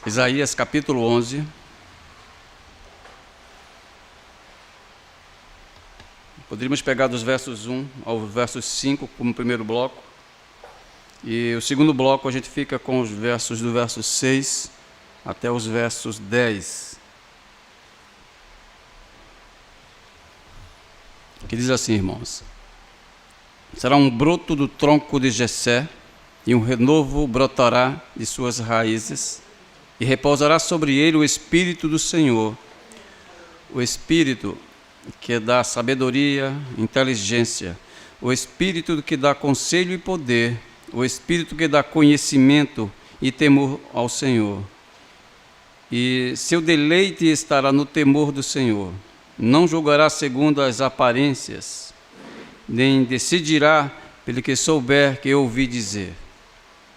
Isaías capítulo 11. Poderíamos pegar dos versos 1 ao versos 5 como primeiro bloco. E o segundo bloco a gente fica com os versos do verso 6 até os versos 10. Que diz assim, irmãos: será um broto do tronco de Jessé, e um renovo brotará de suas raízes, e repousará sobre ele o Espírito do Senhor, o Espírito que dá sabedoria, inteligência, o Espírito que dá conselho e poder, o Espírito que dá conhecimento e temor ao Senhor. E seu deleite estará no temor do Senhor. Não julgará segundo as aparências, nem decidirá pelo que souber que ouvi dizer,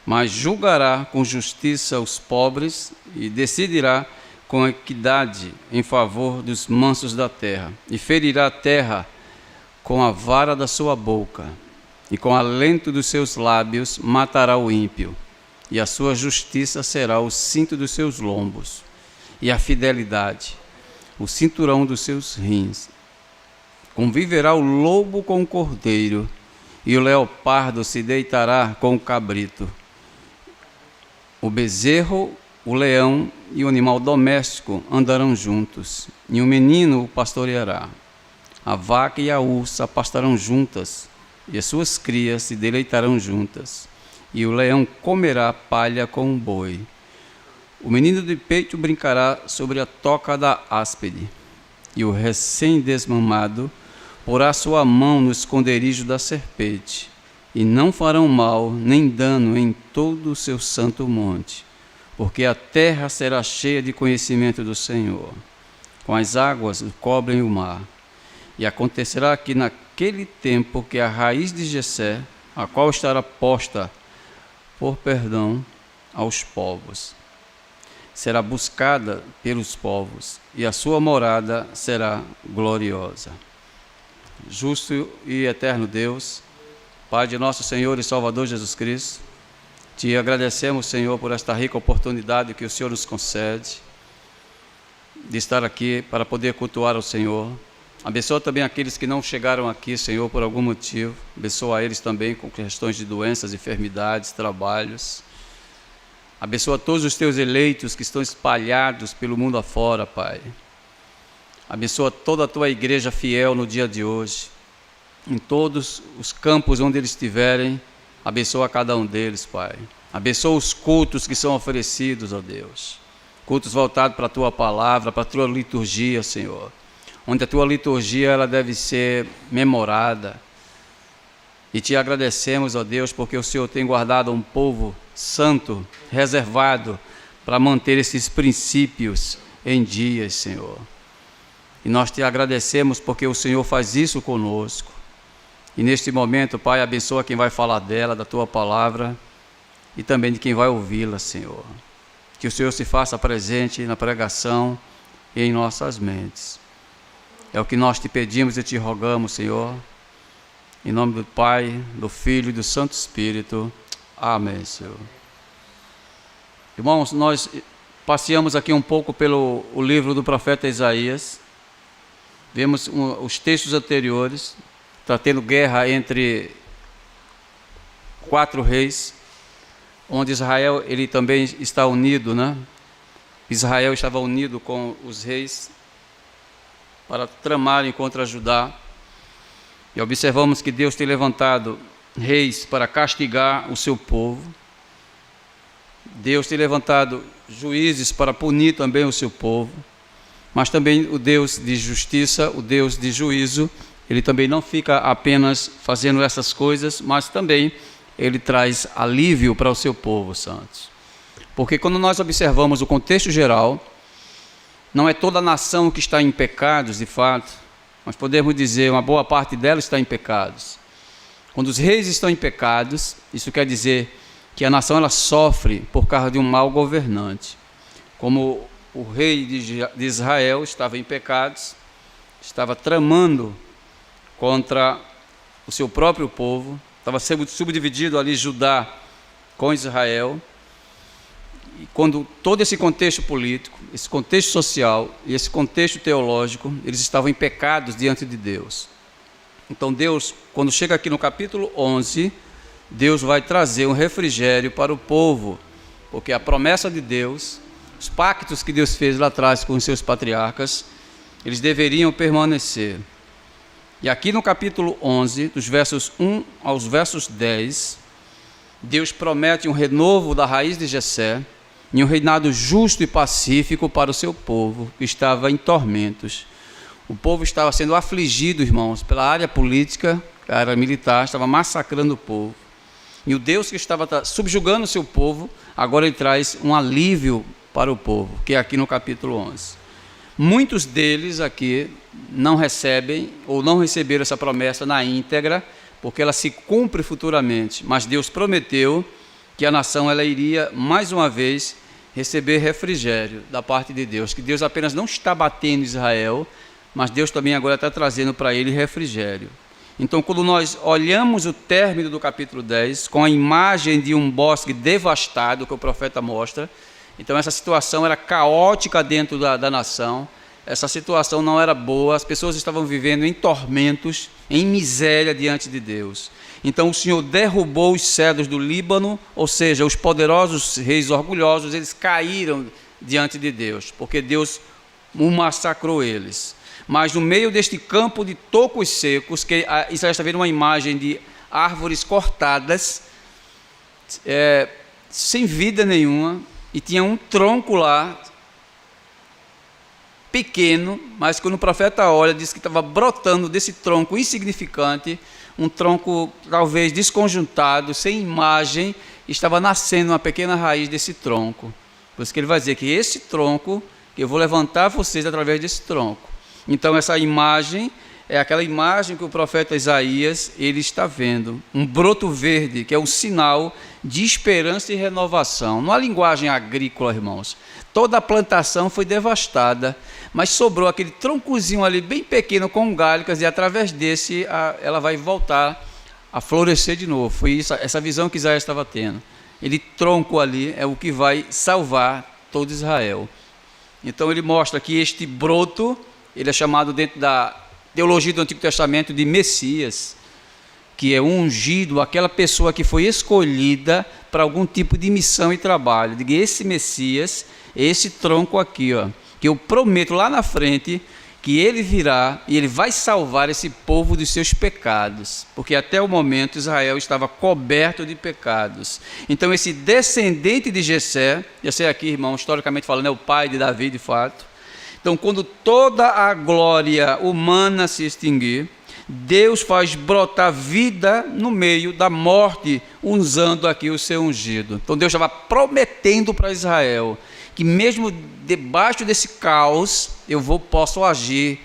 mas julgará com justiça os pobres e decidirá com equidade em favor dos mansos da terra, e ferirá a terra com a vara da sua boca, e com alento dos seus lábios matará o ímpio, e a sua justiça será o cinto dos seus lombos, e a fidelidade o cinturão dos seus rins. Conviverá o lobo com o cordeiro, e o leopardo se deitará com o cabrito. O bezerro, o leão e o animal doméstico andarão juntos, e o menino o pastoreará. A vaca e a ursa pastarão juntas, e as suas crias se deleitarão juntas, e o leão comerá palha com o boi. O menino de peito brincará sobre a toca da áspide, e o recém-desmamado porá sua mão no esconderijo da serpente, e não farão mal nem dano em todo o seu santo monte, porque a terra será cheia de conhecimento do Senhor, com as águas cobrem o mar. E acontecerá que naquele tempo que a raiz de Jessé, a qual estará posta por perdão aos povos, será buscada pelos povos, e a sua morada será gloriosa. Justo e eterno Deus, Pai de nosso Senhor e Salvador Jesus Cristo, te agradecemos, Senhor, por esta rica oportunidade que o Senhor nos concede de estar aqui para poder cultuar ao Senhor. Abençoa também aqueles que não chegaram aqui, Senhor, por algum motivo. Abençoa eles também com questões de doenças, enfermidades, trabalhos. Abençoa todos os teus eleitos que estão espalhados pelo mundo afora, Pai. Abençoa toda a tua igreja fiel no dia de hoje. Em todos os campos onde eles estiverem, abençoa cada um deles, Pai. Abençoa os cultos que são oferecidos, ó Deus. Cultos voltados para a tua palavra, para a tua liturgia, Senhor. Onde a tua liturgia ela deve ser memorada. E te agradecemos, ó Deus, porque o Senhor tem guardado um povo santo, reservado, para manter esses princípios em dias, Senhor. E nós te agradecemos porque o Senhor faz isso conosco. E neste momento, Pai, abençoa quem vai falar dela, da tua palavra, e também de quem vai ouvi-la, Senhor. Que o Senhor se faça presente na pregação e em nossas mentes. É o que nós te pedimos e te rogamos, Senhor. Em nome do Pai, do Filho e do Santo Espírito. Amém, Senhor. Irmãos, nós passeamos aqui um pouco pelo o livro do profeta Isaías. Vemos os textos anteriores. Está tendo guerra entre 4 reis, onde Israel ele também está unido, né? Israel estava unido com os reis para tramarem contra Judá. E observamos que Deus tem levantado reis para castigar o seu povo. Deus tem levantado juízes para punir também o seu povo. Mas também o Deus de justiça, o Deus de juízo, ele também não fica apenas fazendo essas coisas, mas também ele traz alívio para o seu povo, santos. Porque quando nós observamos o contexto geral, não é toda a nação que está em pecados, de fato. Nós podemos dizer, uma boa parte dela está em pecados. Quando os reis estão em pecados, isso quer dizer que a nação ela sofre por causa de um mau governante. Como o rei de Israel estava em pecados, estava tramando contra o seu próprio povo, estava sendo subdividido ali Judá com Israel, E quando todo esse contexto político, esse contexto social e esse contexto teológico, eles estavam em pecados diante de Deus. Então Deus, quando chega aqui no capítulo 11, Deus vai trazer um refrigério para o povo, porque a promessa de Deus, os pactos que Deus fez lá atrás com os seus patriarcas, eles deveriam permanecer. E aqui no capítulo 11, dos versos 1 aos versos 10, Deus promete um renovo da raiz de Jessé e um reinado justo e pacífico para o seu povo, que estava em tormentos. O povo estava sendo afligido, irmãos, pela área política, a área militar, estava massacrando o povo. E o Deus que estava subjugando o seu povo, agora ele traz um alívio para o povo, que é aqui no capítulo 11. Muitos deles aqui não recebem ou não receberam essa promessa na íntegra, porque ela se cumpre futuramente, mas Deus prometeu que a nação ela iria mais uma vez receber refrigério da parte de Deus, que Deus apenas não está batendo Israel, mas Deus também agora está trazendo para ele refrigério. Então, quando nós olhamos o término do capítulo 10, com a imagem de um bosque devastado que o profeta mostra, então essa situação era caótica dentro da nação, essa situação não era boa, as pessoas estavam vivendo em tormentos, em miséria diante de Deus. Então o Senhor derrubou os cedros do Líbano, ou seja, os poderosos reis orgulhosos, eles caíram diante de Deus, porque Deus massacrou eles. Mas no meio deste campo de tocos secos, que Israel está vendo uma imagem de árvores cortadas, sem vida nenhuma, e tinha um tronco lá, pequeno, mas quando o profeta olha, diz que estava brotando desse tronco insignificante, um tronco talvez desconjuntado, sem imagem, estava nascendo uma pequena raiz desse tronco. Por isso que ele vai dizer que esse tronco, que eu vou levantar vocês através desse tronco. Então essa imagem é aquela imagem que o profeta Isaías ele está vendo, um broto verde, que é um sinal de esperança e renovação. Não há linguagem agrícola, irmãos. Toda a plantação foi devastada, mas sobrou aquele troncozinho ali bem pequeno com galhos, e através desse ela vai voltar a florescer de novo. Foi isso, essa visão que Isaías estava tendo. Ele tronco ali é o que vai salvar todo Israel. Então ele mostra que este broto, ele é chamado dentro da teologia do Antigo Testamento de Messias, que é um ungido, aquela pessoa que foi escolhida para algum tipo de missão e trabalho. Diga, esse Messias, esse tronco aqui, ó, que eu prometo lá na frente que ele virá e ele vai salvar esse povo dos seus pecados, porque até o momento Israel estava coberto de pecados. Então esse descendente de Jessé aqui, irmão, historicamente falando, é o pai de Davi de fato. Então, quando toda a glória humana se extinguir, Deus faz brotar vida no meio da morte, usando aqui o seu ungido. Então, Deus estava prometendo para Israel que mesmo debaixo desse caos, posso agir.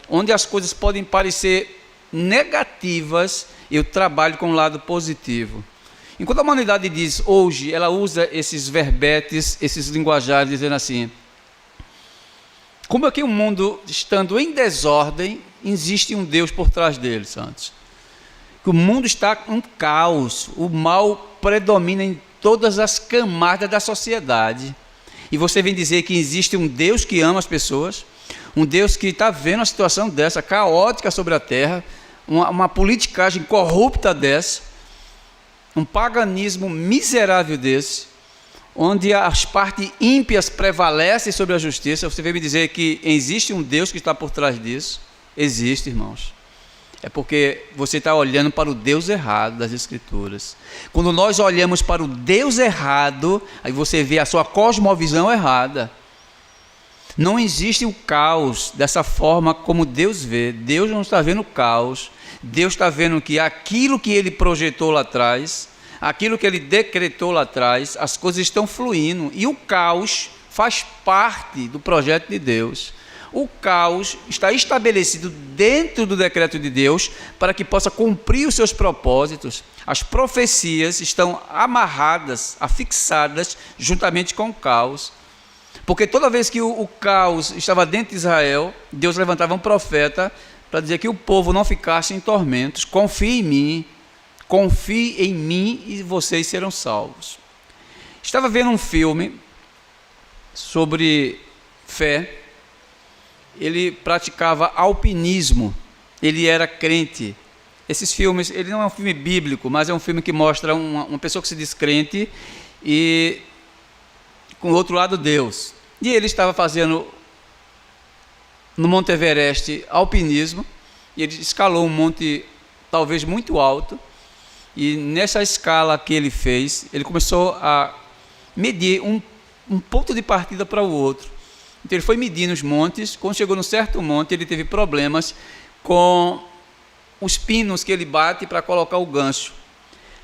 Onde as coisas podem parecer negativas, eu trabalho com o lado positivo. Enquanto a humanidade diz hoje, ela usa esses verbetes, esses linguajares, dizendo assim: como é que o mundo, estando em desordem, existe um Deus por trás dele, santos? Que o mundo está um caos, o mal predomina em todas as camadas da sociedade. E você vem dizer que existe um Deus que ama as pessoas, um Deus que está vendo uma situação dessa, caótica sobre a terra, uma politicagem corrupta dessa, um paganismo miserável desse, onde as partes ímpias prevalecem sobre a justiça. Você vem me dizer que existe um Deus que está por trás disso? Existe, irmãos. É porque você está olhando para o Deus errado das Escrituras. Quando nós olhamos para o Deus errado, aí você vê a sua cosmovisão errada. Não existe o caos dessa forma como Deus vê. Deus não está vendo o caos. Deus está vendo que aquilo que Ele projetou lá atrás, aquilo que Ele decretou lá atrás, as coisas estão fluindo. E o caos faz parte do projeto de Deus. O caos está estabelecido dentro do decreto de Deus para que possa cumprir os seus propósitos. As profecias estão amarradas, afixadas juntamente com o caos. Porque toda vez que o caos estava dentro de Israel, Deus levantava um profeta para dizer que o povo não ficasse em tormentos. Confie em mim e vocês serão salvos. Estava vendo um filme sobre fé. Ele praticava alpinismo, ele era crente. Esses filmes, ele não é um filme bíblico, mas é um filme que mostra uma pessoa que se diz crente e com o outro lado Deus. E ele estava fazendo no Monte Everest alpinismo, e ele escalou um monte talvez muito alto, e nessa escala que ele fez, ele começou a medir um ponto de partida para o outro. Então ele foi medindo os montes. Quando chegou num certo monte, ele teve problemas com os pinos que ele bate para colocar o gancho.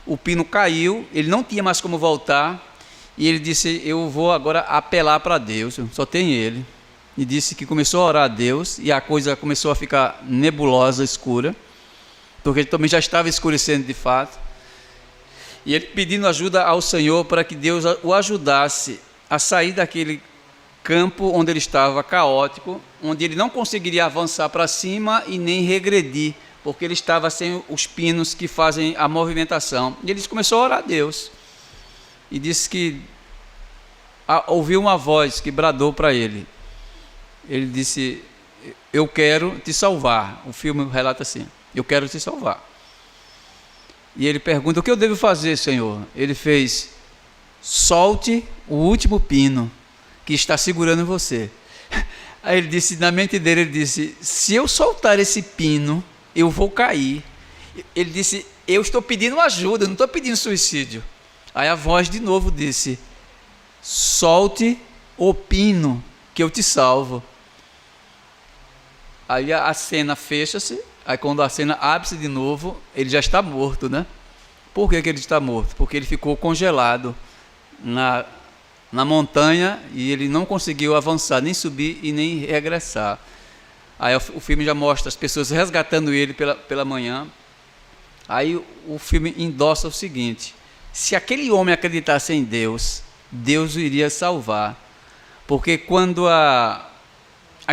O pino caiu, ele não tinha mais como voltar, e ele disse: eu vou agora apelar para Deus, só tem ele. E disse que começou a orar a Deus, e a coisa começou a ficar nebulosa, escura, porque ele também já estava escurecendo de fato. E ele pedindo ajuda ao Senhor para que Deus o ajudasse a sair daquele campo onde ele estava caótico, onde ele não conseguiria avançar para cima e nem regredir, porque ele estava sem os pinos que fazem a movimentação. E ele começou a orar a Deus, e disse que ouviu uma voz que bradou para ele. Ele disse: eu quero te salvar. O filme relata assim: eu quero te salvar. E ele pergunta: o que eu devo fazer, Senhor? Ele fez: solte o último pino que está segurando você. Aí ele disse, na mente dele, ele disse: se eu soltar esse pino, eu vou cair. Ele disse: eu estou pedindo ajuda, não estou pedindo suicídio. Aí a voz de novo disse: solte o pino que eu te salvo. Aí a cena fecha-se. Aí quando a cena abre-se de novo, ele já está morto, né? Por que ele está morto? Porque ele ficou congelado na montanha, e ele não conseguiu avançar, nem subir e nem regressar. Aí o filme já mostra as pessoas resgatando ele pela manhã. Aí o filme endossa o seguinte: se aquele homem acreditasse em Deus, Deus o iria salvar. Porque quando a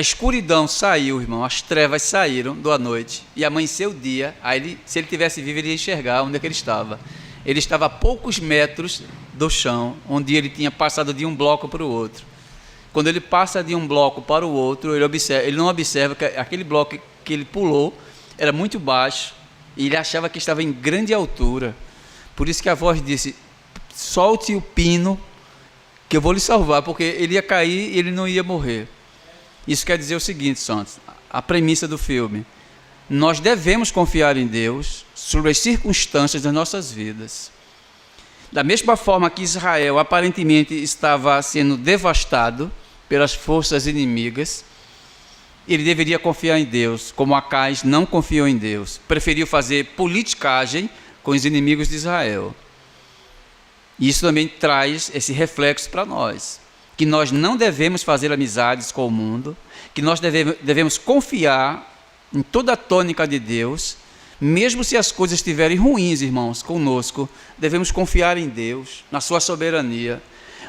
escuridão saiu, irmão, as trevas saíram da noite e amanheceu o dia, aí se ele tivesse vivo, ele ia enxergar onde é que ele estava. Ele estava a poucos metros do chão, onde ele tinha passado de um bloco para o outro. Quando ele passa de um bloco para o outro, ele não observa que aquele bloco que ele pulou era muito baixo, e ele achava que estava em grande altura. Por isso que a voz disse: solte o pino que eu vou lhe salvar, porque ele ia cair e ele não ia morrer. Isso quer dizer o seguinte, Santos, a premissa do filme: nós devemos confiar em Deus sobre as circunstâncias das nossas vidas. Da mesma forma que Israel aparentemente estava sendo devastado pelas forças inimigas, ele deveria confiar em Deus, como Acais não confiou em Deus, preferiu fazer politicagem com os inimigos de Israel. E isso também traz esse reflexo para nós, que nós não devemos fazer amizades com o mundo, que nós devemos confiar em toda a tônica de Deus, mesmo se as coisas estiverem ruins, irmãos, conosco, devemos confiar em Deus, na sua soberania,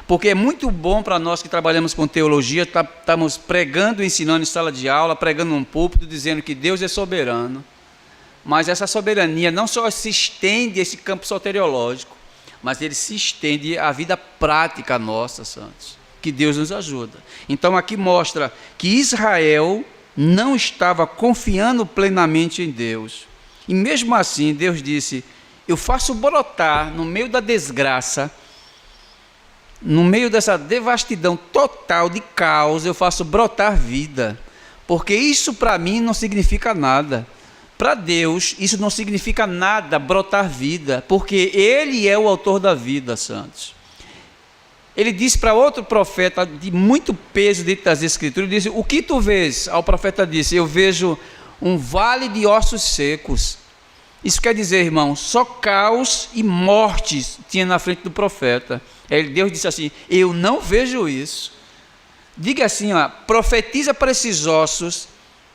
porque é muito bom para nós que trabalhamos com teologia, estamos pregando, ensinando em sala de aula, pregando num púlpito, dizendo que Deus é soberano, mas essa soberania não só se estende a esse campo soteriológico, mas ele se estende à vida prática nossa, santos. Que Deus nos ajuda. Então aqui mostra que Israel não estava confiando plenamente em Deus. E mesmo assim Deus disse: eu faço brotar no meio da desgraça, no meio dessa devastidão total de caos, eu faço brotar vida. Porque isso para mim não significa nada. Para Deus isso não significa nada, brotar vida, porque Ele é o autor da vida, santos. Ele disse para outro profeta de muito peso dentro das Escrituras, ele disse: o que tu vês? Ao profeta disse: eu vejo um vale de ossos secos. Isso quer dizer, irmão, só caos e mortes tinha na frente do profeta. Aí Deus disse assim: eu não vejo isso. Diga assim, ó, profetiza para esses ossos,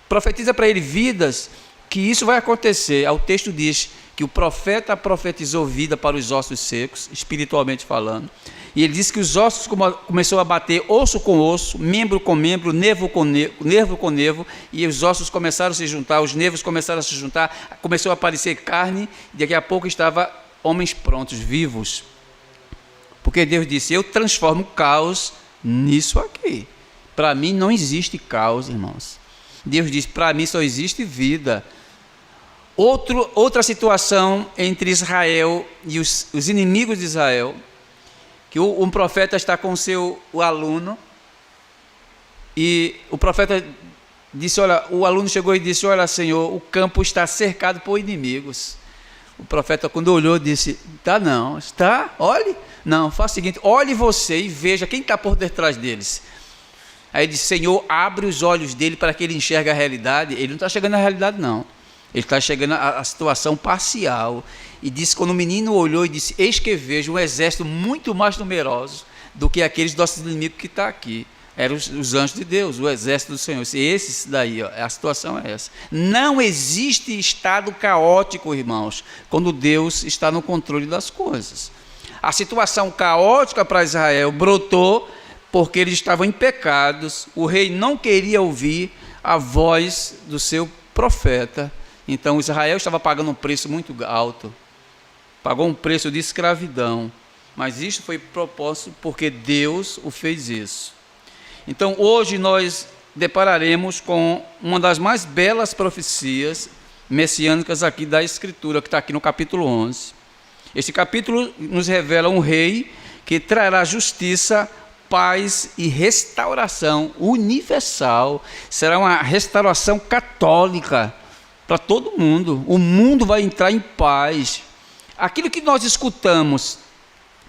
profetiza para ele vidas, que isso vai acontecer. O texto diz que o profeta profetizou vida para os ossos secos, espiritualmente falando. E ele disse que os ossos começou a bater osso com osso, membro com membro, nervo com nervo, e os ossos começaram a se juntar, os nervos começaram a se juntar, começou a aparecer carne, e daqui a pouco estava homens prontos, vivos. Porque Deus disse: eu transformo o caos nisso aqui. Para mim não existe caos, irmãos. Deus disse: para mim só existe vida. Outra situação entre Israel e os inimigos de Israel, que um profeta está com o aluno, e o profeta disse: olha, o aluno chegou e disse: olha, Senhor, o campo está cercado por inimigos. O profeta, quando olhou, disse: tá não, está, olhe, não, faça o seguinte, olhe você e veja quem está por detrás deles. Aí ele disse: Senhor, abre os olhos dele para que ele enxergue a realidade. Ele não está chegando à realidade, não. Ele está chegando à situação parcial. E disse: quando o menino olhou e disse: eis que vejo um exército muito mais numeroso do que aqueles nossos inimigos que estão aqui. Eram os anjos de Deus, o exército do Senhor. Esses daí, ó, a situação é essa. Não existe estado caótico, irmãos, quando Deus está no controle das coisas. A situação caótica para Israel brotou porque eles estavam em pecados. O rei não queria ouvir a voz do seu profeta. Então Israel estava pagando um preço muito alto. Pagou um preço de escravidão. Mas isso foi propósito porque Deus o fez isso. Então hoje nós depararemos com uma das mais belas profecias messiânicas aqui da Escritura, que está aqui no capítulo 11. Este capítulo nos revela um rei que trará justiça, paz e restauração universal. Será uma restauração católica para todo mundo. O mundo vai entrar em paz. Aquilo que nós escutamos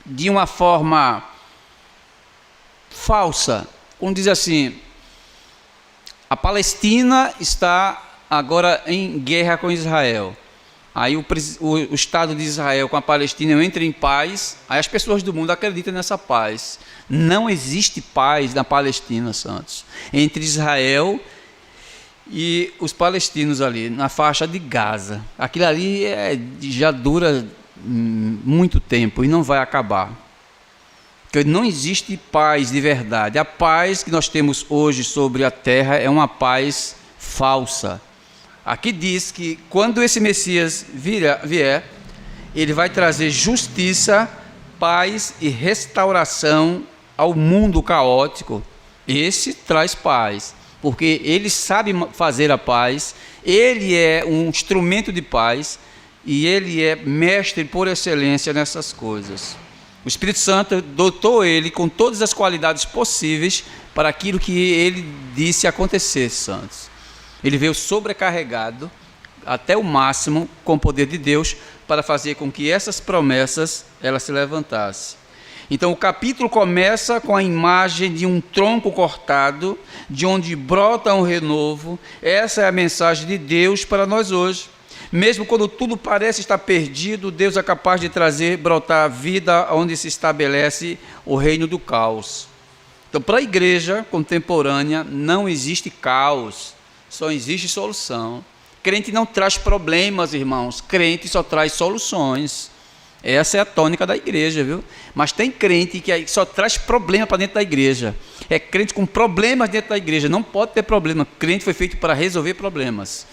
de uma forma falsa, como diz assim, a Palestina está agora em guerra com Israel. Aí o Estado de Israel com a Palestina entra em paz, aí as pessoas do mundo acreditam nessa paz. Não existe paz na Palestina, santos, entre Israel e os palestinos ali, na faixa de Gaza. Aquilo ali já dura muito tempo e não vai acabar. Porque não existe paz de verdade. A paz que nós temos hoje sobre a terra é uma paz falsa. Aqui diz que quando esse Messias vier, ele vai trazer justiça, paz e restauração ao mundo caótico. Esse traz paz, porque ele sabe fazer a paz, ele é um instrumento de paz e ele é mestre por excelência nessas coisas. O Espírito Santo dotou ele com todas as qualidades possíveis para aquilo que ele disse acontecer, santos. Ele veio sobrecarregado até o máximo com o poder de Deus para fazer com que essas promessas elas se levantassem. Então o capítulo começa com a imagem de um tronco cortado, de onde brota um renovo. Essa é a mensagem de Deus para nós hoje. Mesmo quando tudo parece estar perdido, Deus é capaz de brotar a vida onde se estabelece o reino do caos. Então, para a igreja contemporânea, não existe caos, só existe solução. Crente não traz problemas, irmãos, crente só traz soluções. Essa é a tônica da igreja, viu? Mas tem crente que só traz problema para dentro da igreja. É crente com problemas dentro da igreja, não pode ter problema. Crente foi feito para resolver problemas.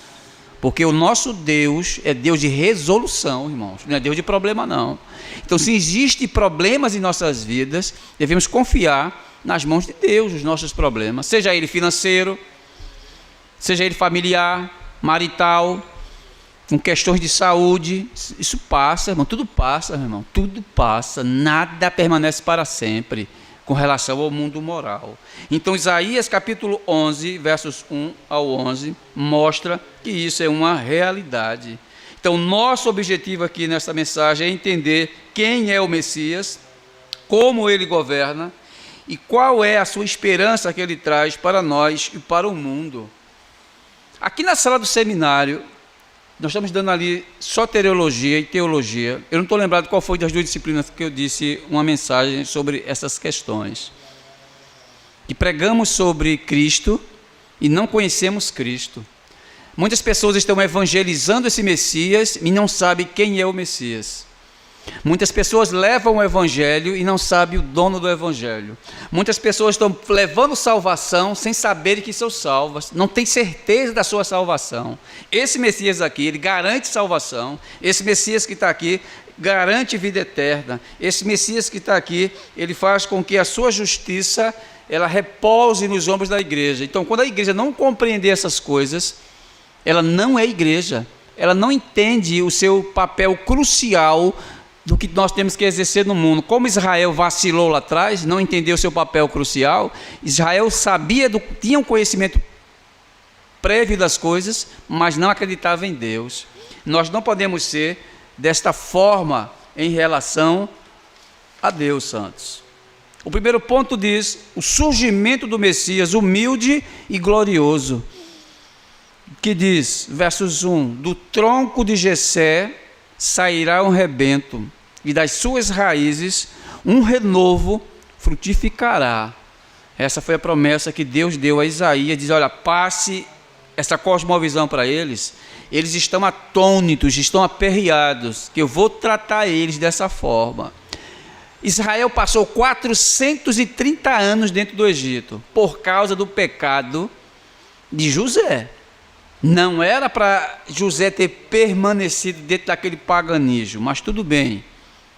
Porque o nosso Deus é Deus de resolução, irmãos. Não é Deus de problema, não. Então, se existem problemas em nossas vidas, devemos confiar nas mãos de Deus os nossos problemas. Seja ele financeiro, seja ele familiar, marital, com questões de saúde. Isso passa, irmão. Tudo passa, irmão. Tudo passa. Nada permanece para sempre com relação ao mundo moral. Então Isaías capítulo 11, versos 1 ao 11, mostra que isso é uma realidade. Então nosso objetivo aqui nesta mensagem é entender quem é o Messias, como ele governa e qual é a sua esperança que ele traz para nós e para o mundo. Aqui na sala do seminário, nós estamos dando ali soteriologia e teologia. Eu não estou lembrado qual foi das duas disciplinas que eu disse uma mensagem sobre essas questões. Que pregamos sobre Cristo e não conhecemos Cristo. Muitas pessoas estão evangelizando esse Messias e não sabem quem é o Messias. Muitas pessoas levam o Evangelho e não sabem o dono do Evangelho. Muitas pessoas estão levando salvação sem saberem que são salvas, não têm certeza da sua salvação. Esse Messias aqui, ele garante salvação. Esse Messias que está aqui, garante vida eterna. Esse Messias que está aqui, ele faz com que a sua justiça, ela repouse nos ombros da igreja. Então, quando a igreja não compreender essas coisas, ela não é igreja, ela não entende o seu papel crucial do que nós temos que exercer no mundo. Como Israel vacilou lá atrás, não entendeu o seu papel crucial, Israel tinha um conhecimento prévio das coisas, mas não acreditava em Deus. Nós não podemos ser desta forma em relação a Deus, santos. O primeiro ponto diz o surgimento do Messias humilde e glorioso, que diz, versos 1, do tronco de Jessé sairá um rebento, e das suas raízes um renovo frutificará. Essa foi a promessa que Deus deu a Isaías, diz, olha, passe essa cosmovisão para eles, eles estão atônitos, estão aperreados, que eu vou tratar eles dessa forma. Israel passou 430 anos dentro do Egito, por causa do pecado de José. Não era para José ter permanecido dentro daquele paganismo, mas tudo bem.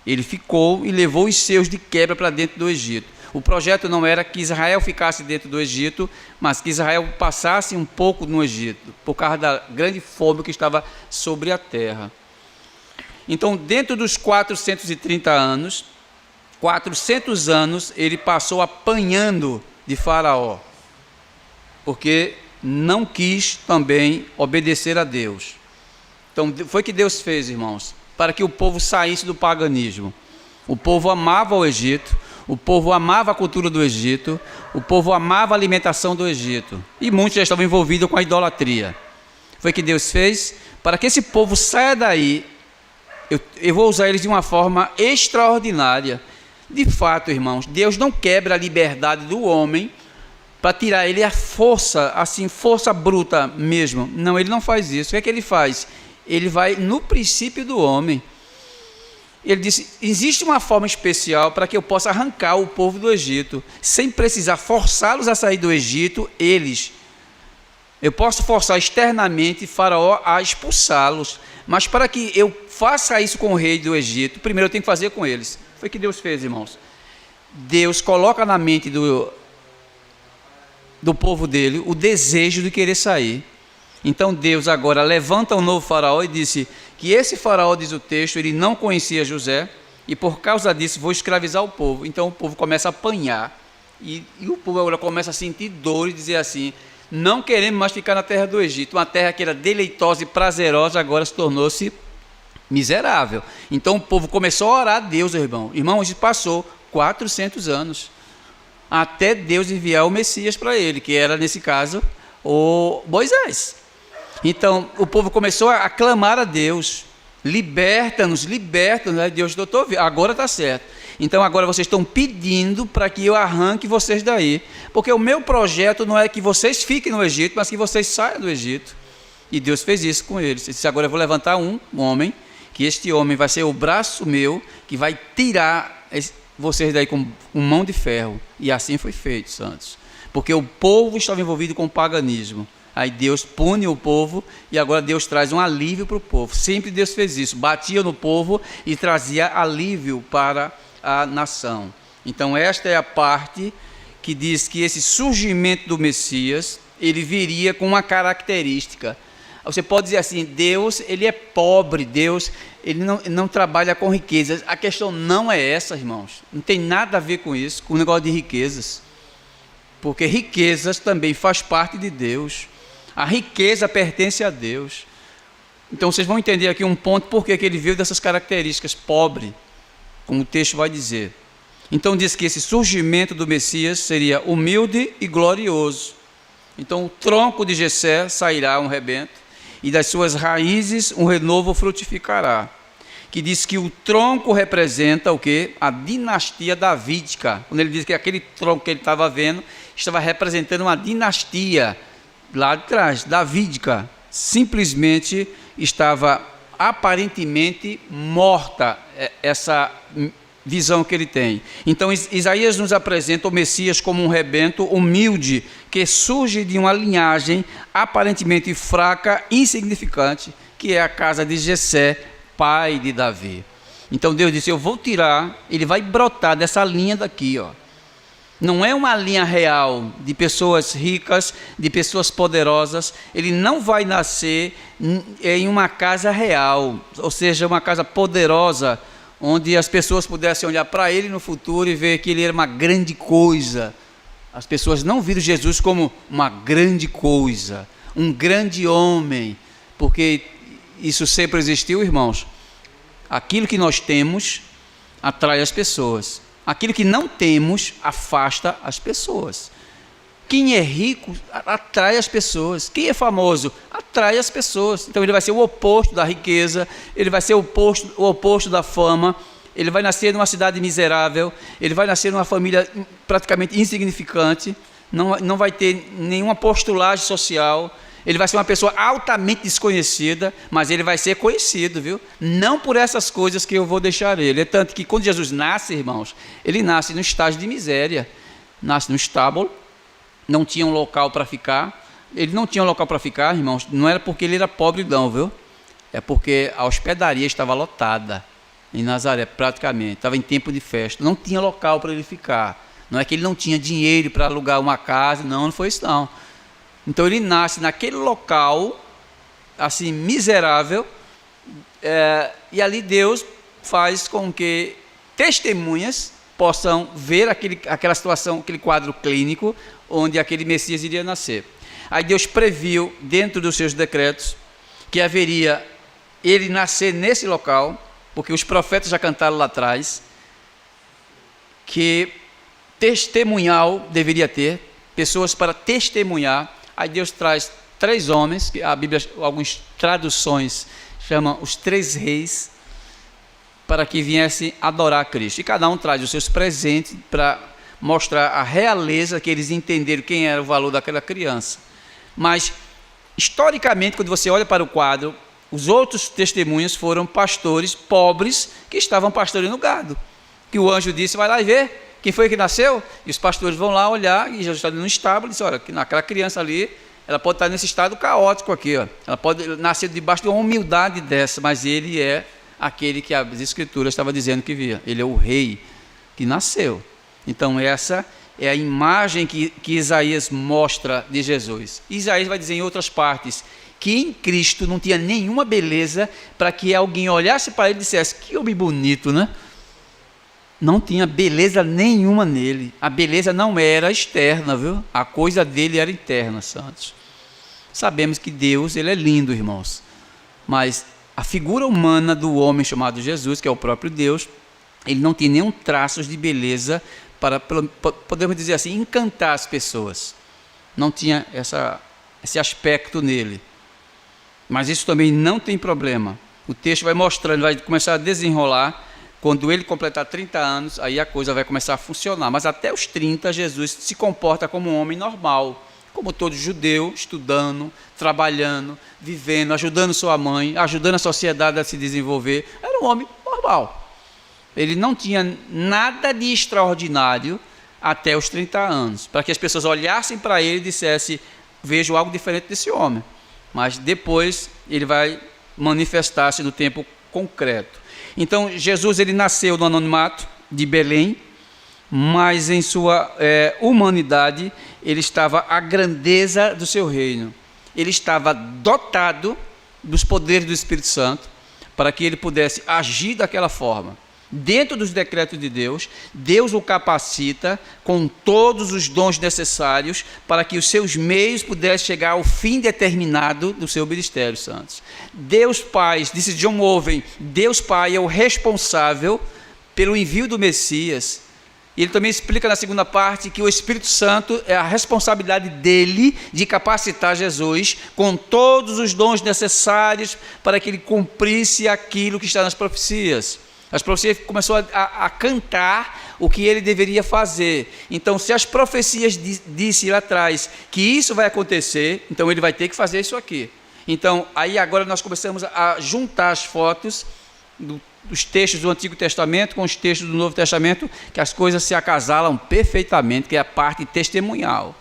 Ele ficou e levou os seus de quebra para dentro do Egito. O projeto não era que Israel ficasse dentro do Egito, mas que Israel passasse um pouco no Egito, por causa da grande fome que estava sobre a terra. Então, dentro dos 430 anos, 400 anos ele passou apanhando de Faraó, porque não quis também obedecer a Deus. Então, foi o que Deus fez, irmãos, para que o povo saísse do paganismo. O povo amava o Egito, o povo amava a cultura do Egito, o povo amava a alimentação do Egito, e muitos já estavam envolvidos com a idolatria. Foi o que Deus fez para que esse povo saia daí. Eu vou usar eles de uma forma extraordinária. De fato, irmãos, Deus não quebra a liberdade do homem para tirar ele a força, assim, força bruta mesmo. Não, ele não faz isso. O que é que ele faz? Ele vai no princípio do homem. Ele disse, existe uma forma especial para que eu possa arrancar o povo do Egito, sem precisar forçá-los a sair do Egito, eu posso forçar externamente Faraó a expulsá-los, mas para que eu faça isso com o rei do Egito, primeiro eu tenho que fazer com eles. Foi o que Deus fez, irmãos. Deus coloca na mente do povo dele o desejo de querer sair. Então Deus agora levanta um novo faraó e disse que esse faraó, diz o texto, ele não conhecia José, e por causa disso vou escravizar o povo. Então o povo começa a apanhar, e o povo agora começa a sentir dor e dizer assim, não queremos mais ficar na terra do Egito. Uma terra que era deleitosa e prazerosa, agora se tornou-se miserável. Então o povo começou a orar a Deus, irmão. Irmãos, passou 400 anos, até Deus enviar o Messias para ele, que era, nesse caso, o Moisés. Então, o povo começou a clamar a Deus, liberta-nos, liberta-nos, Deus, doutor, agora está certo. Então, agora vocês estão pedindo para que eu arranque vocês daí, porque o meu projeto não é que vocês fiquem no Egito, mas que vocês saiam do Egito. E Deus fez isso com eles. Ele disse, agora eu vou levantar um homem, que este homem vai ser o braço meu, que vai tirar vocês daí com mão de ferro. E assim foi feito, santos, porque o povo estava envolvido com o paganismo. Aí Deus pune o povo e agora Deus traz um alívio para o povo. Sempre Deus fez isso, batia no povo e trazia alívio para a nação. Então esta é a parte que diz que esse surgimento do Messias, ele viria com uma característica. Você pode dizer assim, Deus, ele é pobre, Deus, ele não trabalha com riquezas. A questão não é essa, irmãos. Não tem nada a ver com isso, com o negócio de riquezas. Porque riquezas também faz parte de Deus. A riqueza pertence a Deus. Então vocês vão entender aqui um ponto porque ele veio dessas características, pobre, como o texto vai dizer. Então diz que esse surgimento do Messias seria humilde e glorioso. Então o tronco de Jessé sairá um rebento, e das suas raízes um renovo frutificará. Que diz que o tronco representa o quê? A dinastia davídica. Quando ele diz que aquele tronco que ele estava vendo estava representando uma dinastia lá de trás, davídica, simplesmente estava aparentemente morta essa visão que ele tem. Então Isaías nos apresenta o Messias como um rebento humilde, que surge de uma linhagem aparentemente fraca, insignificante, que é a casa de Jessé, pai de Davi. Então Deus disse, eu vou tirar, ele vai brotar dessa linha daqui, ó. Não é uma linha real de pessoas ricas, de pessoas poderosas. Ele não vai nascer em uma casa real, ou seja, uma casa poderosa, onde as pessoas pudessem olhar para ele no futuro e ver que ele era uma grande coisa. As pessoas não viram Jesus como uma grande coisa, um grande homem, porque isso sempre existiu, irmãos. Aquilo que nós temos atrai as pessoas. Aquilo que não temos afasta as pessoas. Quem é rico atrai as pessoas. Quem é famoso atrai as pessoas. Então ele vai ser o oposto da riqueza, ele vai ser o oposto da fama. Ele vai nascer numa cidade miserável, ele vai nascer numa família praticamente insignificante, não vai ter nenhuma postulagem social. Ele vai ser uma pessoa altamente desconhecida, mas ele vai ser conhecido, viu? Não por essas coisas que eu vou deixar ele. É tanto que quando Jesus nasce, irmãos, ele nasce no estágio de miséria. Nasce no estábulo, não tinha um local para ficar. Ele não tinha um local para ficar, irmãos, não era porque ele era pobre não, viu? É porque a hospedaria estava lotada em Nazaré, praticamente. Estava em tempo de festa, não tinha local para ele ficar. Não é que ele não tinha dinheiro para alugar uma casa, não foi isso não. Então ele nasce naquele local, assim, miserável, e ali Deus faz com que testemunhas possam ver aquela situação, aquele quadro clínico, onde aquele Messias iria nascer. Aí Deus previu, dentro dos seus decretos, que haveria ele nascer nesse local, porque os profetas já cantaram lá atrás, que testemunhal deveria ter, pessoas para testemunhar. Aí Deus traz 3 homens, que a Bíblia, algumas traduções chamam os 3 reis, para que viessem adorar a Cristo. E cada um traz os seus presentes para mostrar a realeza, que eles entenderam quem era o valor daquela criança. Mas, historicamente, quando você olha para o quadro, os outros testemunhos foram pastores pobres que estavam pastoreando gado. Que o anjo disse, vai lá e vê. Quem foi que nasceu? E os pastores vão lá olhar, e Jesus está no estábulo, e diz, olha, aquela criança ali, ela pode estar nesse estado caótico aqui, ó. Ela pode nascer debaixo de uma humildade dessa, mas ele é aquele que as Escrituras estavam dizendo que via. Ele é o rei que nasceu. Então essa é a imagem que Isaías mostra de Jesus. Isaías vai dizer em outras partes, que em Cristo não tinha nenhuma beleza para que alguém olhasse para ele e dissesse, que homem bonito, né? Não tinha beleza nenhuma nele. A beleza não era externa, viu? A coisa dele era interna, santos. Sabemos que Deus, ele é lindo, irmãos. Mas a figura humana do homem chamado Jesus, que é o próprio Deus, ele não tinha nenhum traço de beleza para, podemos dizer assim, encantar as pessoas. Não tinha esse aspecto nele. Mas isso também não tem problema. O texto vai mostrando, vai começar a desenrolar. Quando ele completar 30 anos, aí a coisa vai começar a funcionar. Mas até os 30, Jesus se comporta como um homem normal, como todo judeu, estudando, trabalhando, vivendo, ajudando sua mãe, ajudando a sociedade a se desenvolver. Era um homem normal. Ele não tinha nada de extraordinário até os 30 anos, para que as pessoas olhassem para ele e dissessem, vejo algo diferente desse homem. Mas depois ele vai manifestar-se no tempo concreto. Então, Jesus, ele nasceu no anonimato de Belém, mas em sua humanidade, ele estava à grandeza do seu reino. Ele estava dotado dos poderes do Espírito Santo, para que ele pudesse agir daquela forma. Dentro dos decretos de Deus, Deus o capacita com todos os dons necessários para que os seus meios pudessem chegar ao fim determinado do seu ministério, santos. Deus Pai, disse John Owen, Deus Pai é o responsável pelo envio do Messias. E ele também explica na segunda parte que o Espírito Santo é a responsabilidade dele de capacitar Jesus com todos os dons necessários para que ele cumprisse aquilo que está nas profecias. As profecias começou a cantar o que ele deveria fazer. Então, se as profecias disse lá atrás que isso vai acontecer, então ele vai ter que fazer isso aqui. Então, aí agora nós começamos a juntar as fotos dos textos do Antigo Testamento com os textos do Novo Testamento, que as coisas se acasalam perfeitamente, que é a parte testemunhal.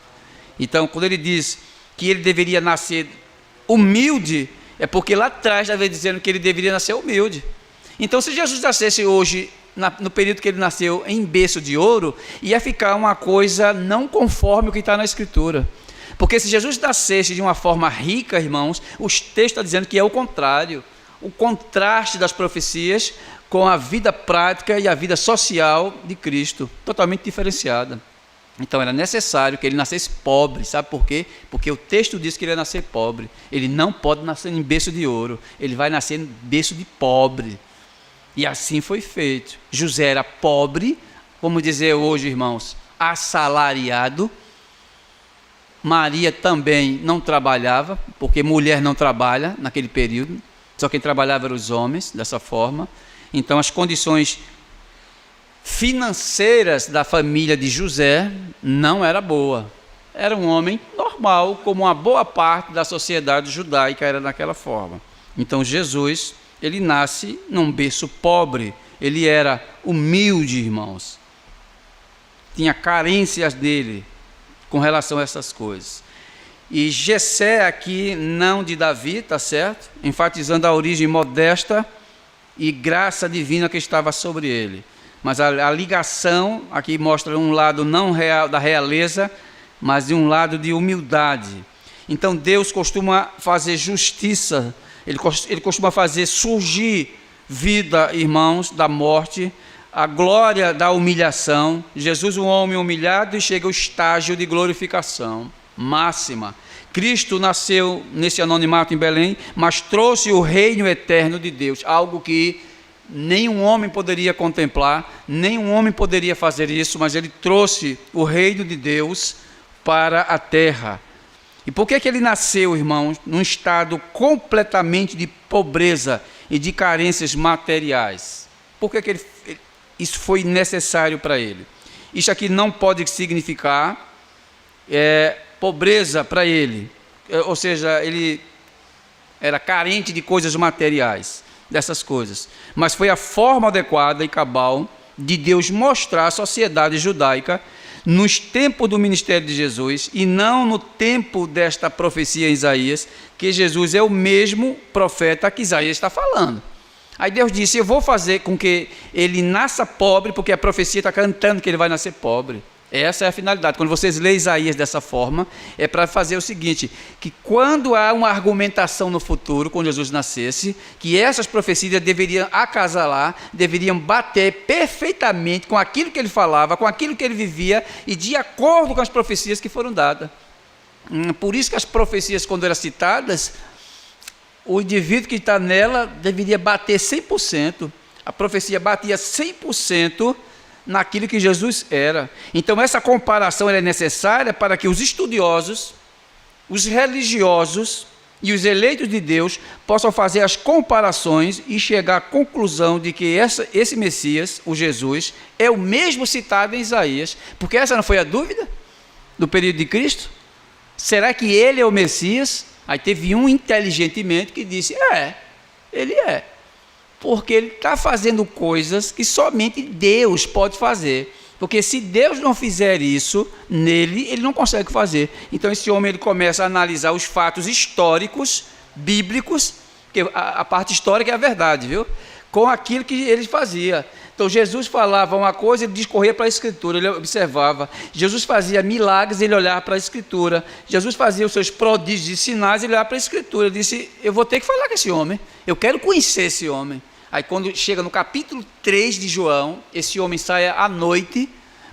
Então, quando ele diz que ele deveria nascer humilde, é porque lá atrás estava dizendo que ele deveria nascer humilde. Então, se Jesus nascesse hoje, no período que ele nasceu, em berço de ouro, ia ficar uma coisa não conforme o que está na Escritura. Porque se Jesus nascesse de uma forma rica, irmãos, o texto está dizendo que é o contrário. O contraste das profecias com a vida prática e a vida social de Cristo, totalmente diferenciada. Então era necessário que ele nascesse pobre, sabe por quê? Porque o texto diz que ele ia nascer pobre. Ele não pode nascer em berço de ouro, ele vai nascer em berço de pobre. E assim foi feito. José era pobre, vamos dizer hoje, irmãos, assalariado. Maria também não trabalhava, porque mulher não trabalha naquele período, só quem trabalhava eram os homens, dessa forma. Então as condições financeiras da família de José não era boa. Era um homem normal, como uma boa parte da sociedade judaica era daquela forma. Então Jesus, ele nasce num berço pobre, ele era humilde, irmãos. Tinha carências dele com relação a essas coisas. E Jessé aqui, não de Davi, tá certo? Enfatizando a origem modesta e graça divina que estava sobre ele. Mas a ligação aqui mostra um lado não real da realeza, mas de um lado de humildade. Então Deus costuma fazer justiça, ele costuma fazer surgir vida, irmãos, da morte, a glória da humilhação. Jesus, um homem humilhado, e chega ao estágio de glorificação máxima. Cristo nasceu nesse anonimato em Belém, mas trouxe o reino eterno de Deus, algo que nenhum homem poderia contemplar, nenhum homem poderia fazer isso, mas ele trouxe o reino de Deus para a terra. E por que ele nasceu, irmãos, num estado completamente de pobreza e de carências materiais? Por que isso foi necessário para ele? Isso aqui não pode significar pobreza para ele, ou seja, ele era carente de coisas materiais, dessas coisas, mas foi a forma adequada e cabal de Deus mostrar à sociedade judaica nos tempos do ministério de Jesus, e não no tempo desta profecia em Isaías, que Jesus é o mesmo profeta que Isaías está falando. Aí Deus disse: eu vou fazer com que ele nasça pobre, porque a profecia está cantando que ele vai nascer pobre. Essa é a finalidade. Quando vocês leem Isaías dessa forma, é para fazer o seguinte, que quando há uma argumentação no futuro, quando Jesus nascesse, que essas profecias deveriam acasalar, deveriam bater perfeitamente com aquilo que ele falava, com aquilo que ele vivia, e de acordo com as profecias que foram dadas. Por isso que as profecias, quando eram citadas, o indivíduo que está nela deveria bater 100%. A profecia batia 100% naquilo que Jesus era. Então essa comparação é necessária para que os estudiosos, os religiosos e os eleitos de Deus possam fazer as comparações e chegar à conclusão de que esse Messias, o Jesus, é o mesmo citado em Isaías, porque essa não foi a dúvida do período de Cristo? Será que ele é o Messias? Aí teve um inteligentemente que disse: ele é. Porque ele está fazendo coisas que somente Deus pode fazer. Porque se Deus não fizer isso nele, ele não consegue fazer. Então esse homem ele começa a analisar os fatos históricos, bíblicos, porque a parte histórica é a verdade, viu? Com aquilo que ele fazia. Então Jesus falava uma coisa, ele discorria para a Escritura, ele observava. Jesus fazia milagres, ele olhava para a Escritura. Jesus fazia os seus prodígios e sinais, ele olhava para a Escritura. Ele disse: eu vou ter que falar com esse homem, eu quero conhecer esse homem. Aí quando chega no capítulo 3 de João, esse homem sai à noite,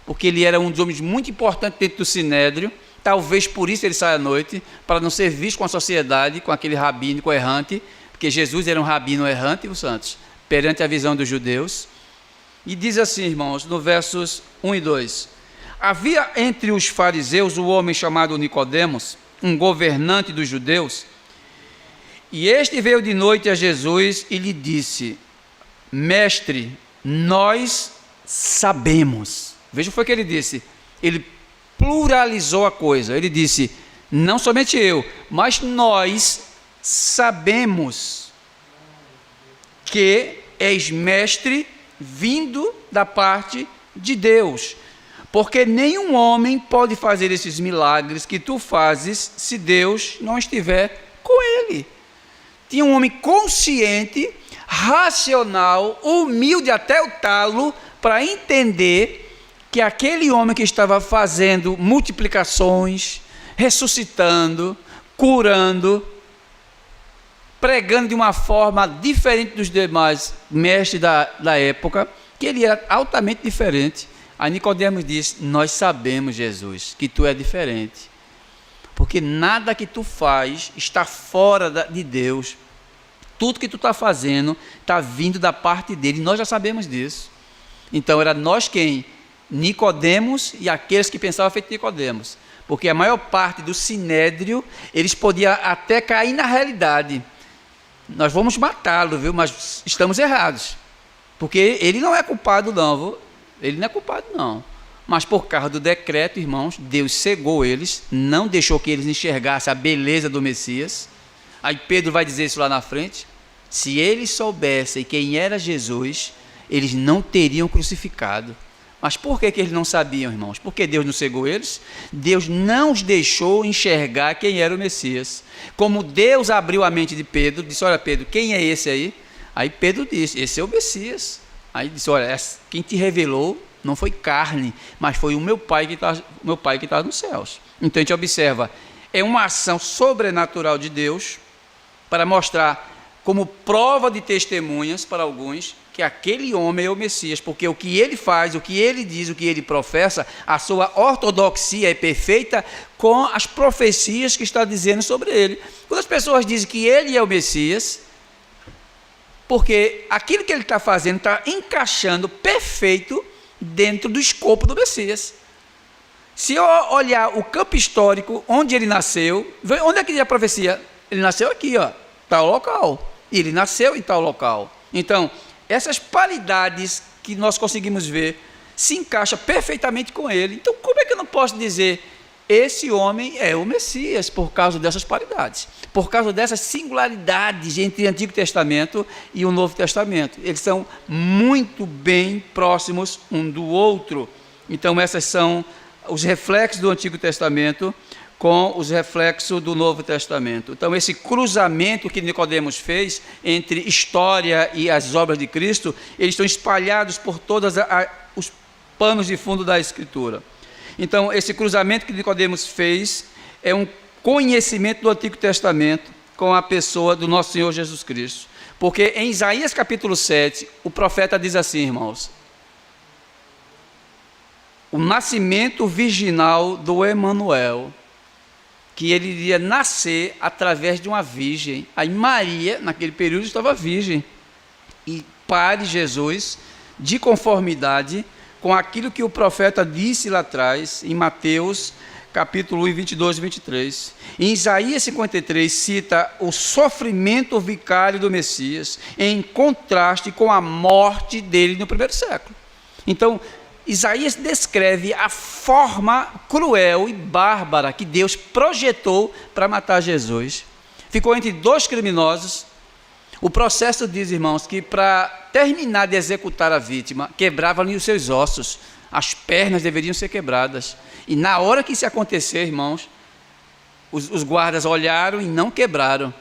porque ele era um dos homens muito importantes dentro do Sinédrio, talvez por isso ele sai à noite, para não ser visto com a sociedade, com aquele rabínico errante, porque Jesus era um rabino errante, os santos, perante a visão dos judeus. E diz assim, irmãos, no versos 1 e 2: havia entre os fariseus um homem chamado Nicodemos, um governante dos judeus, e este veio de noite a Jesus e lhe disse: mestre, nós sabemos. Veja o que foi que ele disse. Ele pluralizou a coisa. Ele disse: não somente eu, mas nós sabemos que és mestre vindo da parte de Deus, porque nenhum homem pode fazer esses milagres que tu fazes se Deus não estiver com ele. tinha um homem consciente, racional, humilde até o talo, para entender que aquele homem que estava fazendo multiplicações, ressuscitando, curando, pregando de uma forma diferente dos demais mestres da época, que ele era altamente diferente. Aí Nicodemos disse: nós sabemos, Jesus, que tu é diferente, porque nada que tu faz está fora de Deus. Tudo que tu está fazendo está vindo da parte dele, nós já sabemos disso. Então era nós quem? Nicodemos e aqueles que pensavam feito Nicodemos, porque a maior parte do sinédrio, eles podiam até cair na realidade: nós vamos matá-lo, viu? Mas estamos errados, porque ele não é culpado não, viu? Ele não é culpado não, mas por causa do decreto, irmãos, Deus cegou eles, não deixou que eles enxergassem a beleza do Messias. Aí Pedro vai dizer isso lá na frente: se eles soubessem quem era Jesus, eles não teriam crucificado. Mas por que eles não sabiam, irmãos? Porque Deus não cegou eles? Deus não os deixou enxergar quem era o Messias. Como Deus abriu a mente de Pedro, disse: olha Pedro, quem é esse aí? Aí Pedro disse: esse é o Messias. Aí disse: olha, quem te revelou não foi carne, mas foi o meu Pai que está nos céus. Então a gente observa, é uma ação sobrenatural de Deus para mostrar, como prova de testemunhas para alguns, que aquele homem é o Messias, porque o que ele faz, o que ele diz, o que ele professa, a sua ortodoxia é perfeita com as profecias que está dizendo sobre ele. Quando as pessoas dizem que ele é o Messias, porque aquilo que ele está fazendo está encaixando perfeito dentro do escopo do Messias. Se eu olhar o campo histórico onde ele nasceu, onde é que diz a profecia? Ele nasceu aqui, ó, tal local. Ele nasceu em tal local. Então, essas paridades que nós conseguimos ver se encaixa perfeitamente com ele. Então, como é que eu não posso dizer esse homem é o Messias? Por causa dessas paridades, por causa dessas singularidades entre o Antigo Testamento e o Novo Testamento. Eles são muito bem próximos um do outro. Então, essas são os reflexos do Antigo Testamento com os reflexos do Novo Testamento. Então, esse cruzamento que Nicodemos fez entre história e as obras de Cristo, eles estão espalhados por todos os panos de fundo da Escritura. Então, esse cruzamento que Nicodemos fez é um conhecimento do Antigo Testamento com a pessoa do nosso Senhor Jesus Cristo. Porque em Isaías capítulo 7, o profeta diz assim, irmãos: o nascimento virginal do Emanuel, que ele iria nascer através de uma virgem. Aí Maria, naquele período, estava virgem, e pare Jesus de conformidade com aquilo que o profeta disse lá atrás, em Mateus capítulo 1, 22 e 23. Em Isaías 53 cita o sofrimento vicário do Messias, em contraste com a morte dele no primeiro século. Então, Isaías descreve a forma cruel e bárbara que Deus projetou para matar Jesus. Ficou entre dois criminosos. O processo diz, irmãos, que para terminar de executar a vítima, quebrava-lhe os seus ossos, as pernas deveriam ser quebradas. E na hora que isso acontecer, irmãos, os guardas olharam e não quebraram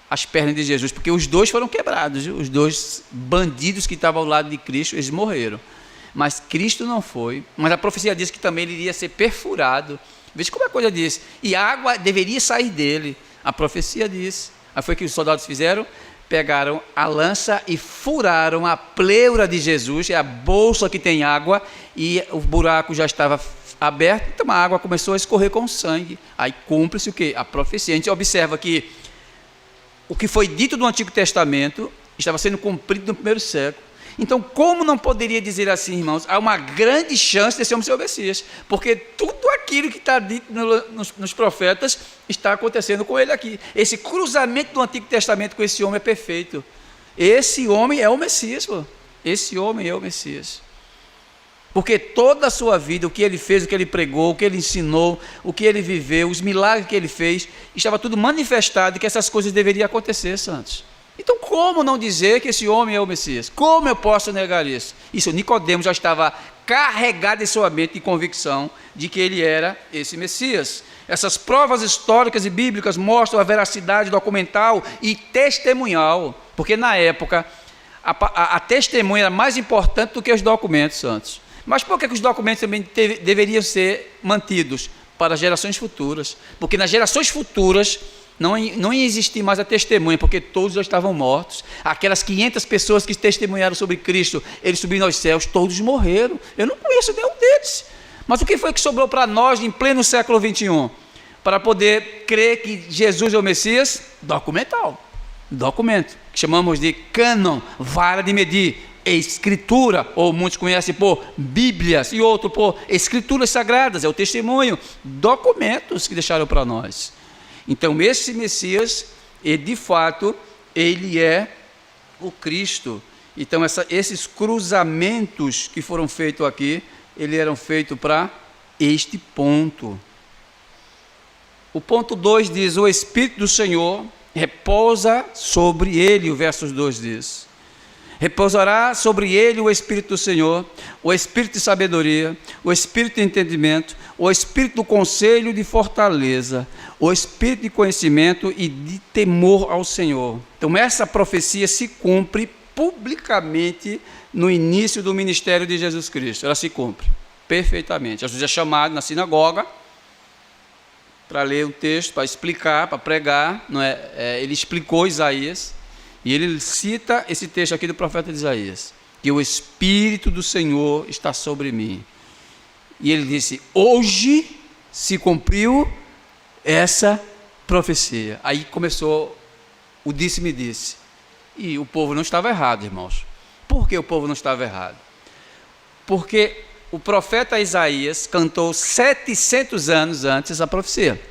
as pernas de Jesus, porque os dois foram quebrados, viu? Os dois bandidos que estavam ao lado de Cristo, eles morreram. Mas Cristo não foi. Mas a profecia diz que também ele iria ser perfurado. Veja como a coisa diz. E a água deveria sair dele. A profecia diz. Aí foi o que os soldados fizeram? Pegaram a lança e furaram a pleura de Jesus, é a bolsa que tem água, e o buraco já estava aberto, então a água começou a escorrer com sangue. Aí cumpre-se o quê? A profecia. A gente observa que o que foi dito no Antigo Testamento estava sendo cumprido no primeiro século. Então, como não poderia dizer assim, irmãos? Há uma grande chance desse homem ser o Messias, porque tudo aquilo que está dito nos profetas está acontecendo com ele aqui. Esse cruzamento do Antigo Testamento com esse homem é perfeito. Esse homem é o Messias, pô. Esse homem é o Messias. Porque toda a sua vida, o que ele fez, o que ele pregou, o que ele ensinou, o que ele viveu, os milagres que ele fez, estava tudo manifestado, que essas coisas deveriam acontecer, santos. Então, como não dizer que esse homem é o Messias? Como eu posso negar isso? Isso, Nicodemo já estava carregado em sua mente de convicção de que ele era esse Messias. Essas provas históricas e bíblicas mostram a veracidade documental e testemunhal, porque na época a testemunha era mais importante do que os documentos santos. Mas por que os documentos também deveriam ser mantidos? Para gerações futuras, porque nas gerações futuras não ia existir mais a testemunha, porque todos já estavam mortos. Aquelas 500 pessoas que testemunharam sobre Cristo, ele subindo aos céus, todos morreram. Eu não conheço nenhum deles. Mas o que foi que sobrou para nós em pleno século 21? Para poder crer que Jesus é o Messias? Documental. Documento, que chamamos de cânon, vara de medir. Escritura, ou muitos conhecem por Bíblias, e outro por Escrituras Sagradas, é o testemunho, documentos que deixaram para nós. Então esse Messias, de fato, ele é o Cristo. Então esses cruzamentos que foram feitos aqui, eles eram feitos para este ponto. O ponto 2 diz, o Espírito do Senhor repousa sobre ele, o verso 2 diz. Repousará sobre ele o Espírito do Senhor, o Espírito de sabedoria, o Espírito de entendimento, o Espírito do conselho e de fortaleza, o Espírito de conhecimento e de temor ao Senhor. Então essa profecia se cumpre publicamente no início do ministério de Jesus Cristo. Ela se cumpre perfeitamente. Jesus é chamado na sinagoga para ler um texto, para explicar, para pregar. Não é? Ele explicou Isaías. E ele cita esse texto aqui do profeta Isaías, que o Espírito do Senhor está sobre mim. E ele disse, hoje se cumpriu essa profecia. Aí começou o disse-me-disse. E o povo não estava errado, irmãos. Por que o povo não estava errado? Porque o profeta Isaías cantou 700 anos antes a profecia.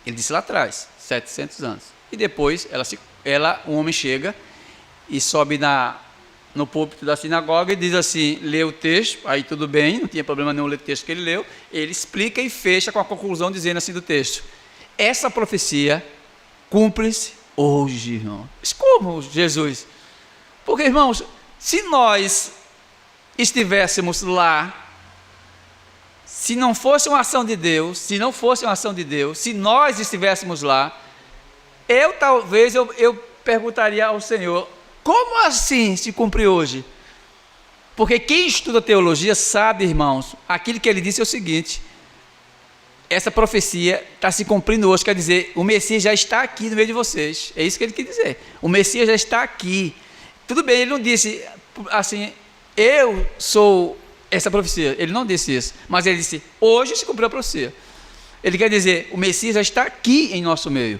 Ele disse lá atrás, 700 anos. E depois um homem chega e sobe no púlpito da sinagoga e diz assim, lê o texto, aí tudo bem, não tinha problema nenhum ler o texto que ele leu, ele explica e fecha com a conclusão dizendo assim do texto, essa profecia cumpre-se hoje, irmão. Mas como, Jesus? Porque, irmãos, se nós estivéssemos lá, se não fosse uma ação de Deus, se nós estivéssemos lá, talvez eu perguntaria ao Senhor, como assim se cumpre hoje? Porque quem estuda teologia sabe, irmãos, aquilo que ele disse é o seguinte, essa profecia está se cumprindo hoje, quer dizer, o Messias já está aqui no meio de vocês, é isso que ele quer dizer, o Messias já está aqui. Tudo bem, ele não disse assim, eu sou essa profecia, ele não disse isso, mas ele disse, hoje se cumpriu a profecia. Ele quer dizer, o Messias já está aqui em nosso meio.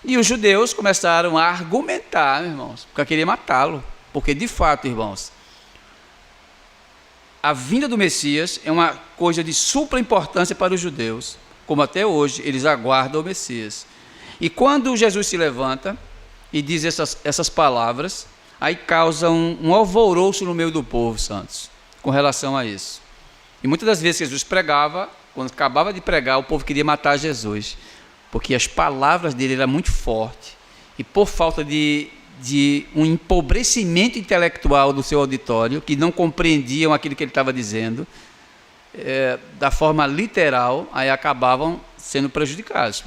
E os judeus começaram a argumentar, irmãos, porque queriam matá-lo. Porque, de fato, irmãos, a vinda do Messias é uma coisa de supra importância para os judeus, como até hoje eles aguardam o Messias. E quando Jesus se levanta e diz essas palavras, aí causa um alvoroço no meio do povo, santos, com relação a isso. E muitas das vezes que Jesus pregava, quando acabava de pregar, o povo queria matar Jesus, porque as palavras dele eram muito fortes, e por falta de um empobrecimento intelectual do seu auditório, que não compreendiam aquilo que ele estava dizendo, da forma literal, aí acabavam sendo prejudicados.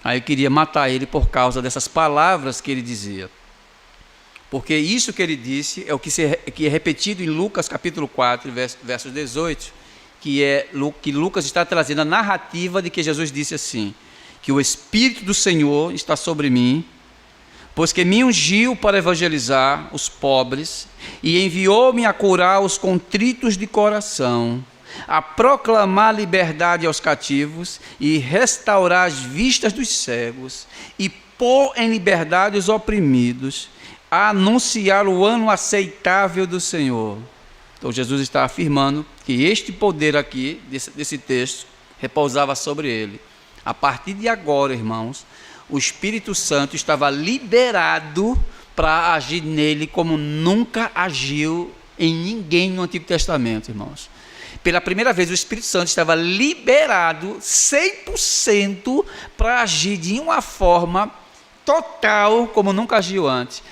Aí eu queria matar ele por causa dessas palavras que ele dizia. Porque isso que ele disse é o que é repetido em Lucas capítulo 4, versos 18, que Lucas está trazendo a narrativa de que Jesus disse assim, que o Espírito do Senhor está sobre mim, pois que me ungiu para evangelizar os pobres e enviou-me a curar os contritos de coração, a proclamar liberdade aos cativos e restaurar as vistas dos cegos e pôr em liberdade os oprimidos, a anunciar o ano aceitável do Senhor. Então Jesus está afirmando que este poder aqui, desse texto, repousava sobre ele. A partir de agora, irmãos, o Espírito Santo estava liberado para agir nele como nunca agiu em ninguém no Antigo Testamento, irmãos. Pela primeira vez, o Espírito Santo estava liberado 100% para agir de uma forma total como nunca agiu antes.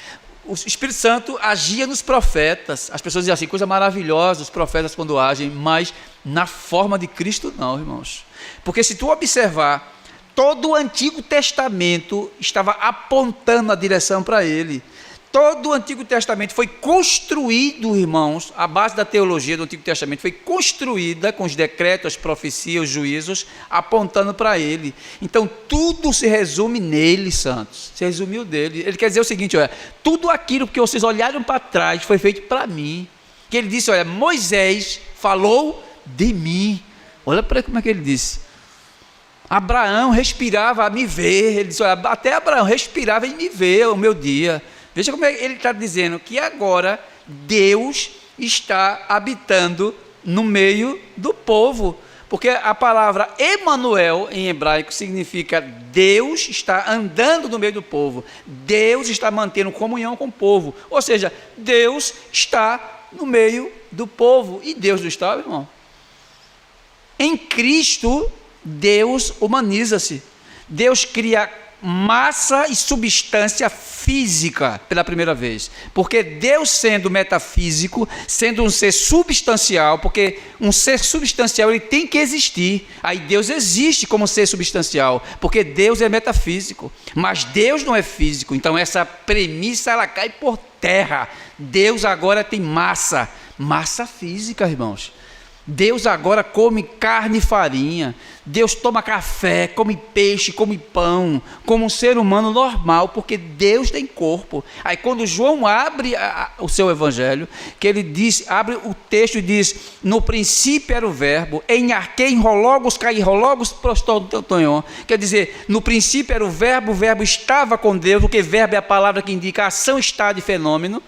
O Espírito Santo agia nos profetas. As pessoas dizem assim, coisa maravilhosa, os profetas quando agem, mas na forma de Cristo não, irmãos. Porque se tu observar, todo o Antigo Testamento estava apontando a direção para ele. Todo o Antigo Testamento foi construído, irmãos, a base da teologia do Antigo Testamento foi construída com os decretos, as profecias, os juízos, apontando para ele. Então, tudo se resume nele, santos. Se resumiu dele. Ele quer dizer o seguinte, olha, tudo aquilo que vocês olharam para trás foi feito para mim. Que ele disse, olha, Moisés falou de mim. Olha para como é que ele disse. Abraão respirava a me ver. Ele disse, olha, até Abraão respirava em me ver o meu dia. Veja como ele está dizendo que agora Deus está habitando no meio do povo. Porque a palavra Emanuel em hebraico significa Deus está andando no meio do povo. Deus está mantendo comunhão com o povo. Ou seja, Deus está no meio do povo. E Deus não está, irmão? Em Cristo, Deus humaniza-se. Deus cria massa e substância física pela primeira vez, porque Deus sendo metafísico, sendo um ser substancial, porque um ser substancial ele tem que existir, aí Deus existe como ser substancial, porque Deus é metafísico, mas Deus não é físico, então essa premissa ela cai por terra. Deus agora tem massa física, irmãos. Deus agora come carne e farinha. Deus toma café, come peixe, come pão, como um ser humano normal, porque Deus tem corpo. Aí quando João abre o seu evangelho, que ele diz, abre o texto e diz, no princípio era o verbo, em arquém rologos caí rologos prostotonhon. Quer dizer, no princípio era o verbo estava com Deus, porque verbo é a palavra que indica ação, estado e fenômeno.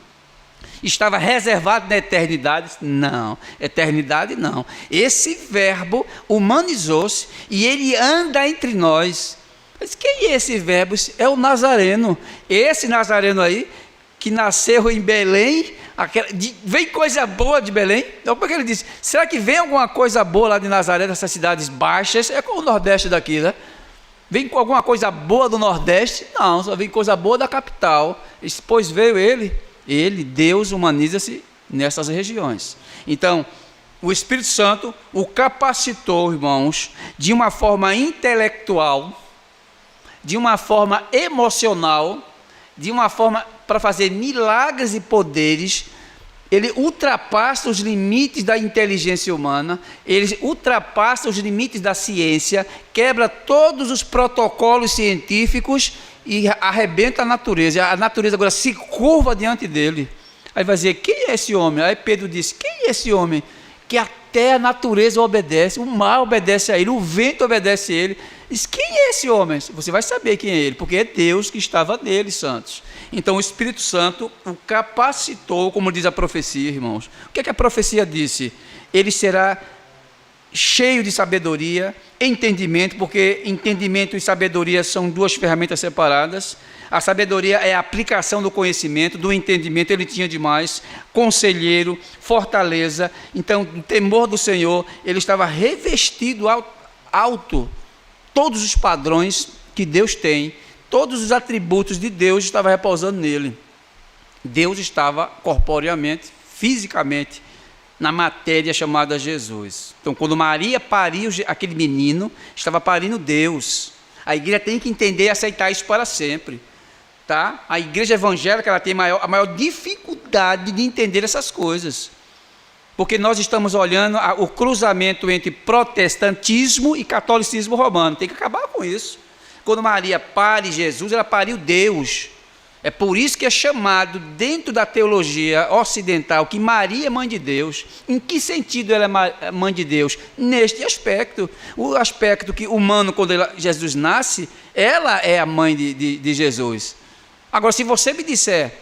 Estava reservado na eternidade? Não, eternidade não. Esse verbo humanizou-se e ele anda entre nós. Mas quem é esse verbo? É o Nazareno. Esse Nazareno aí, que nasceu em Belém, vem coisa boa de Belém? Então, como é que ele disse? Será que vem alguma coisa boa lá de Nazaré, dessas cidades baixas? É como o Nordeste daqui, né? Vem com alguma coisa boa do Nordeste? Não, só vem coisa boa da capital. Pois veio ele, Deus humaniza-se nessas regiões. Então, o Espírito Santo o capacitou, irmãos, de uma forma intelectual, de uma forma emocional, de uma forma para fazer milagres e poderes. Ele ultrapassa os limites da inteligência humana, ele ultrapassa os limites da ciência, quebra todos os protocolos científicos e arrebenta a natureza. A natureza agora se curva diante dele. Aí vai dizer, quem é esse homem? Aí Pedro disse, quem é esse homem? Que até a natureza obedece, o mar obedece a ele, o vento obedece a ele. Diz, quem é esse homem? Você vai saber quem é ele, porque é Deus que estava nele, santos. Então o Espírito Santo o capacitou, como diz a profecia, irmãos. O que é que a profecia disse? Ele será cheio de sabedoria, entendimento, porque entendimento e sabedoria são duas ferramentas separadas. A sabedoria é a aplicação do conhecimento, do entendimento ele tinha demais, conselheiro, fortaleza. Então, o temor do Senhor, ele estava revestido alto, todos os padrões que Deus tem, todos os atributos de Deus estavam repousando nele. Deus estava corporeamente, fisicamente, na matéria chamada Jesus. Então, quando Maria pariu aquele menino, estava parindo Deus. A igreja tem que entender e aceitar isso para sempre. Tá? A igreja evangélica ela tem a maior dificuldade de entender essas coisas. Porque nós estamos olhando o cruzamento entre protestantismo e catolicismo romano. Tem que acabar com isso. Quando Maria pare Jesus, ela pariu Deus. É por isso que é chamado, dentro da teologia ocidental, que Maria é mãe de Deus. Em que sentido ela é mãe de Deus? Neste aspecto. O aspecto que humano, quando Jesus nasce, ela é a mãe de Jesus. Agora, se você me disser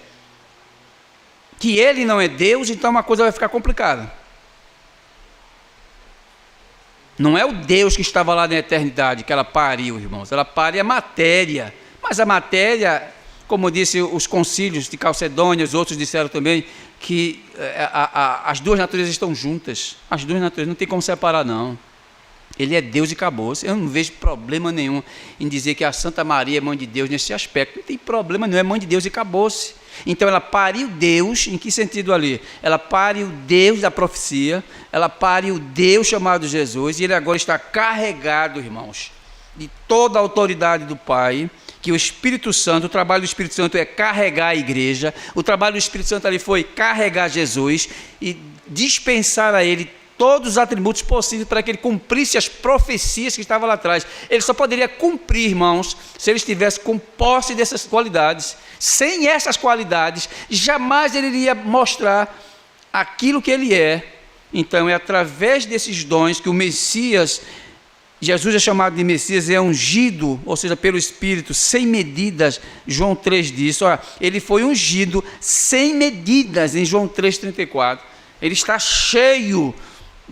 que ele não é Deus, então uma coisa vai ficar complicada. Não é o Deus que estava lá na eternidade, que ela pariu, irmãos. Ela pare a matéria. Mas a matéria, como disse os concílios de Calcedônia, os outros disseram também, que as duas naturezas estão juntas. As duas naturezas, não tem como separar, não. Ele é Deus e acabou. Eu não vejo problema nenhum em dizer que a Santa Maria é mãe de Deus nesse aspecto. Não tem problema nenhum, é mãe de Deus e acabou-se. Então ela pariu Deus, em que sentido ali? Ela pariu Deus da profecia, ela pariu Deus chamado Jesus, e ele agora está carregado, irmãos, de toda a autoridade do Pai, que o Espírito Santo, o trabalho do Espírito Santo é carregar a igreja, o trabalho do Espírito Santo ali foi carregar Jesus e dispensar a ele todos os atributos possíveis para que ele cumprisse as profecias que estavam lá atrás. Ele só poderia cumprir, irmãos, se ele estivesse com posse dessas qualidades. Sem essas qualidades, jamais ele iria mostrar aquilo que ele é. Então é através desses dons que o Messias, Jesus é chamado de Messias, é ungido, ou seja, pelo Espírito, sem medidas. João 3 diz, olha, ele foi ungido sem medidas, em João 3,34. Ele está cheio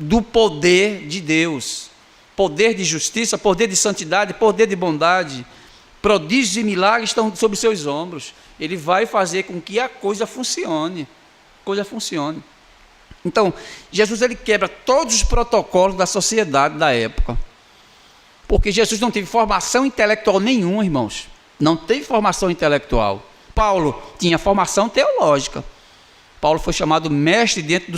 do poder de Deus, poder de justiça, poder de santidade, poder de bondade, prodígios e milagres estão sobre seus ombros. Ele vai fazer com que a coisa funcione, Então, Jesus ele quebra todos os protocolos da sociedade da época, porque Jesus não teve formação intelectual nenhuma, irmãos, não teve formação intelectual. Paulo tinha formação teológica. Paulo foi chamado mestre dentro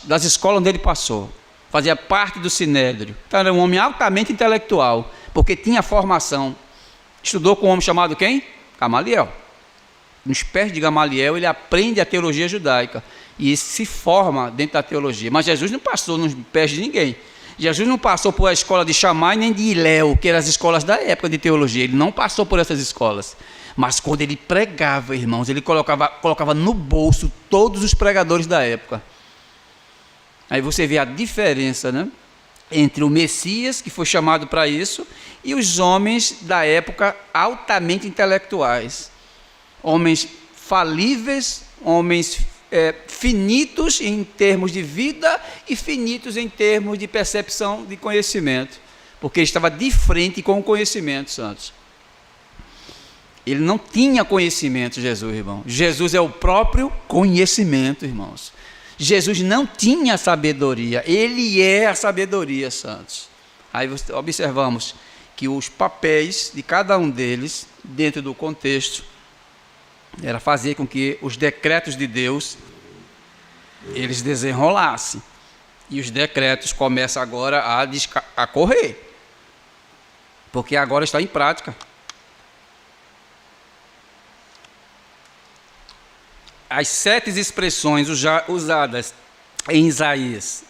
das escolas onde ele passou, fazia parte do Sinédrio. Então era um homem altamente intelectual, porque tinha formação. Estudou com um homem chamado quem? Gamaliel. Nos pés de Gamaliel ele aprende a teologia judaica e se forma dentro da teologia. Mas Jesus não passou nos pés de ninguém. Jesus não passou por a escola de Shammai nem de Hilel, que eram as escolas da época de teologia. Ele não passou por essas escolas. Mas quando ele pregava, irmãos, ele colocava no bolso todos os pregadores da época. Aí você vê a diferença, né, entre o Messias, que foi chamado para isso, e os homens da época altamente intelectuais. Homens falíveis, homens finitos em termos de vida e finitos em termos de percepção de conhecimento, porque ele estava de frente com o conhecimento, santos. Ele não tinha conhecimento, Jesus, irmão. Jesus é o próprio conhecimento, irmãos. Jesus não tinha sabedoria, ele é a sabedoria, santos. Aí observamos que os papéis de cada um deles, dentro do contexto, era fazer com que os decretos de Deus, eles desenrolassem. E os decretos começam agora a correr, porque agora está em prática. As 7 expressões usadas em Isaías: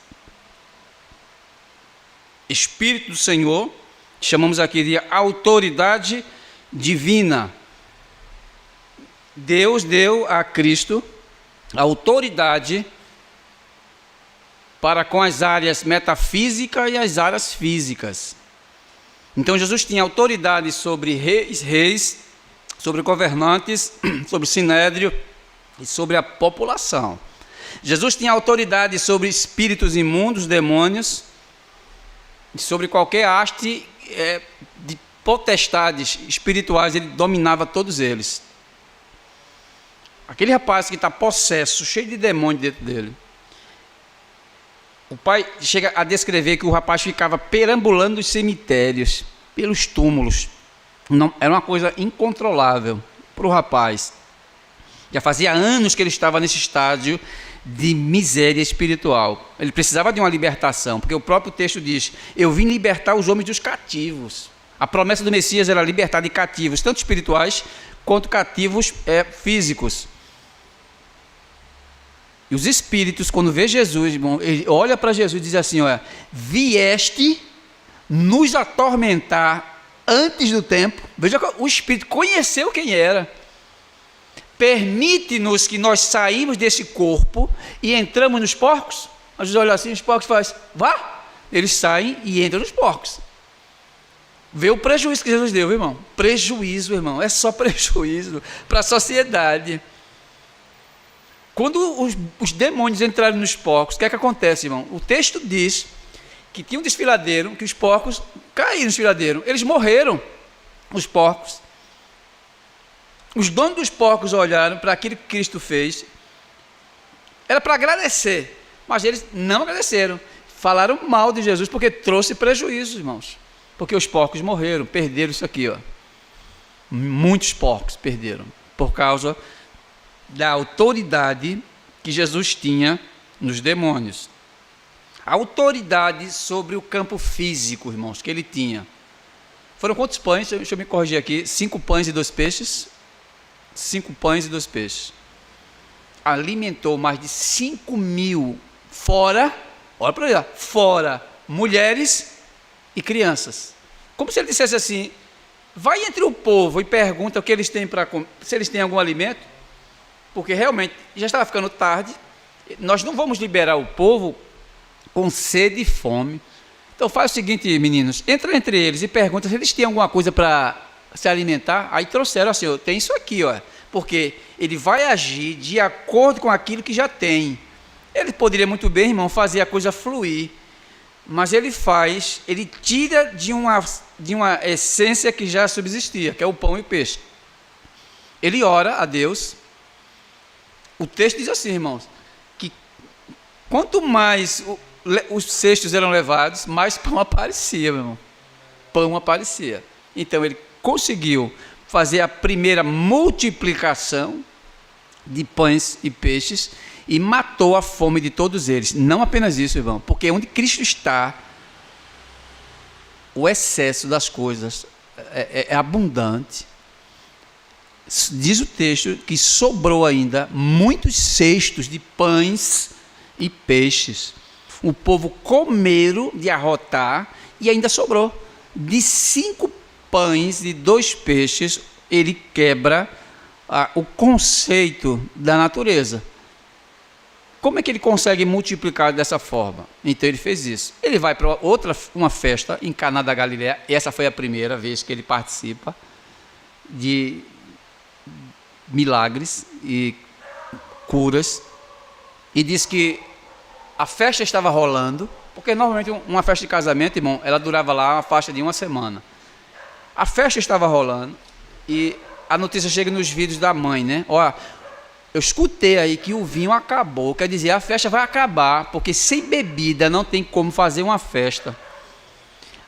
Espírito do Senhor, chamamos aqui de autoridade divina. Deus deu a Cristo a autoridade para com as áreas metafísicas e as áreas físicas. Então Jesus tinha autoridade sobre reis, sobre governantes, sobre o sinédrio e sobre a população. Jesus tinha autoridade sobre espíritos imundos, demônios, e sobre qualquer haste de potestades espirituais, ele dominava todos eles. Aquele rapaz que está possesso, cheio de demônio dentro dele, o pai chega a descrever que o rapaz ficava perambulando os cemitérios, pelos túmulos. Não, era uma coisa incontrolável para o rapaz. Já fazia anos que ele estava nesse estágio de miséria espiritual. Ele precisava de uma libertação, porque o próprio texto diz: eu vim libertar os homens dos cativos. A promessa do Messias era libertar de cativos, tanto espirituais quanto cativos físicos. E os espíritos, quando vê Jesus, irmão, ele olha para Jesus e diz assim: olha, vieste nos atormentar antes do tempo. Veja, o espírito conheceu quem era. Permite-nos que nós saímos desse corpo e entramos nos porcos. A Jesus olha assim, os porcos fazem, vá. Eles saem e entram nos porcos. Vê o prejuízo que Jesus deu, irmão. Prejuízo, irmão, é só prejuízo para a sociedade. Quando os demônios entraram nos porcos, o que é que acontece, irmão? O texto diz que tinha um desfiladeiro, que os porcos caíram no desfiladeiro. Eles morreram, os porcos. Os donos dos porcos olharam para aquilo que Cristo fez. Era para agradecer, mas eles não agradeceram. falaram mal de Jesus porque trouxe prejuízo, irmãos. Porque os porcos morreram, perderam isso aqui, ó. Muitos porcos perderam por causa da autoridade que Jesus tinha nos demônios. A autoridade sobre o campo físico, irmãos, que ele tinha. Foram quantos pães? Deixa eu me corrigir aqui. 5 pães e 2 peixes? 5 pães e 2 peixes. Alimentou mais de 5.000 fora, olha para aí, fora mulheres e crianças. Como se ele dissesse assim, vai entre o povo e pergunta o que eles têm para comer, se eles têm algum alimento, porque realmente já estava ficando tarde, nós não vamos liberar o povo com sede e fome. Então faz o seguinte, meninos, entra entre eles e pergunta se eles têm alguma coisa para se alimentar. Aí trouxeram assim, ó, tem isso aqui, ó, porque ele vai agir de acordo com aquilo que já tem. Ele poderia muito bem, irmão, fazer a coisa fluir, mas ele tira de uma essência que já subsistia, que é o pão e o peixe. Ele ora a Deus. O texto diz assim, irmãos, que quanto mais os cestos eram levados, mais pão aparecia, meu irmão. Pão aparecia. Então ele conseguiu fazer a primeira multiplicação de pães e peixes e matou a fome de todos eles. Não apenas isso, irmão, porque onde Cristo está, o excesso das coisas é abundante. Diz o texto que sobrou ainda muitos cestos de pães e peixes. O povo comeram de arrotar e ainda sobrou. De 5 pães e 2 peixes, ele quebra o conceito da natureza. Como é que ele consegue multiplicar dessa forma? Então ele fez isso. Ele vai para uma festa em Caná da Galileia. Essa foi a primeira vez que ele participa de milagres e curas. E diz que a festa estava rolando, porque normalmente uma festa de casamento, irmão, ela durava lá uma faixa de 1 semana. A festa estava rolando e a notícia chega nos vídeos da mãe, né? Ó, eu escutei aí que o vinho acabou, quer dizer, a festa vai acabar, porque sem bebida não tem como fazer uma festa.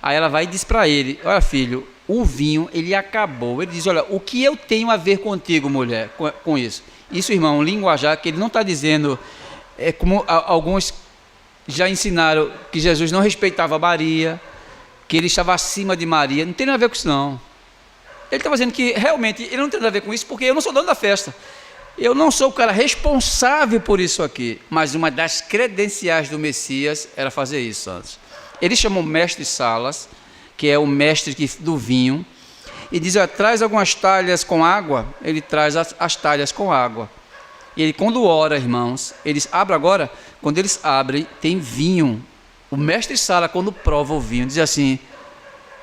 Aí ela vai e diz para ele, olha filho, o vinho ele acabou. Ele diz, olha, o que eu tenho a ver contigo, mulher, com isso? Isso, irmão, um linguajar que ele não está dizendo, como alguns já ensinaram, que Jesus não respeitava Maria, que ele estava acima de Maria. Não tem nada a ver com isso não. Ele está dizendo que realmente ele não tem nada a ver com isso, porque eu não sou dono da festa. Eu não sou o cara responsável por isso aqui, mas uma das credenciais do Messias era fazer isso antes. Ele chamou o mestre Salas, que é o mestre do vinho, e diz, traz algumas talhas com água. Ele traz as talhas com água. E ele, quando ora, irmãos, eles abrem agora, quando eles abrem, tem vinho. O mestre Sala, quando prova o vinho, diz assim,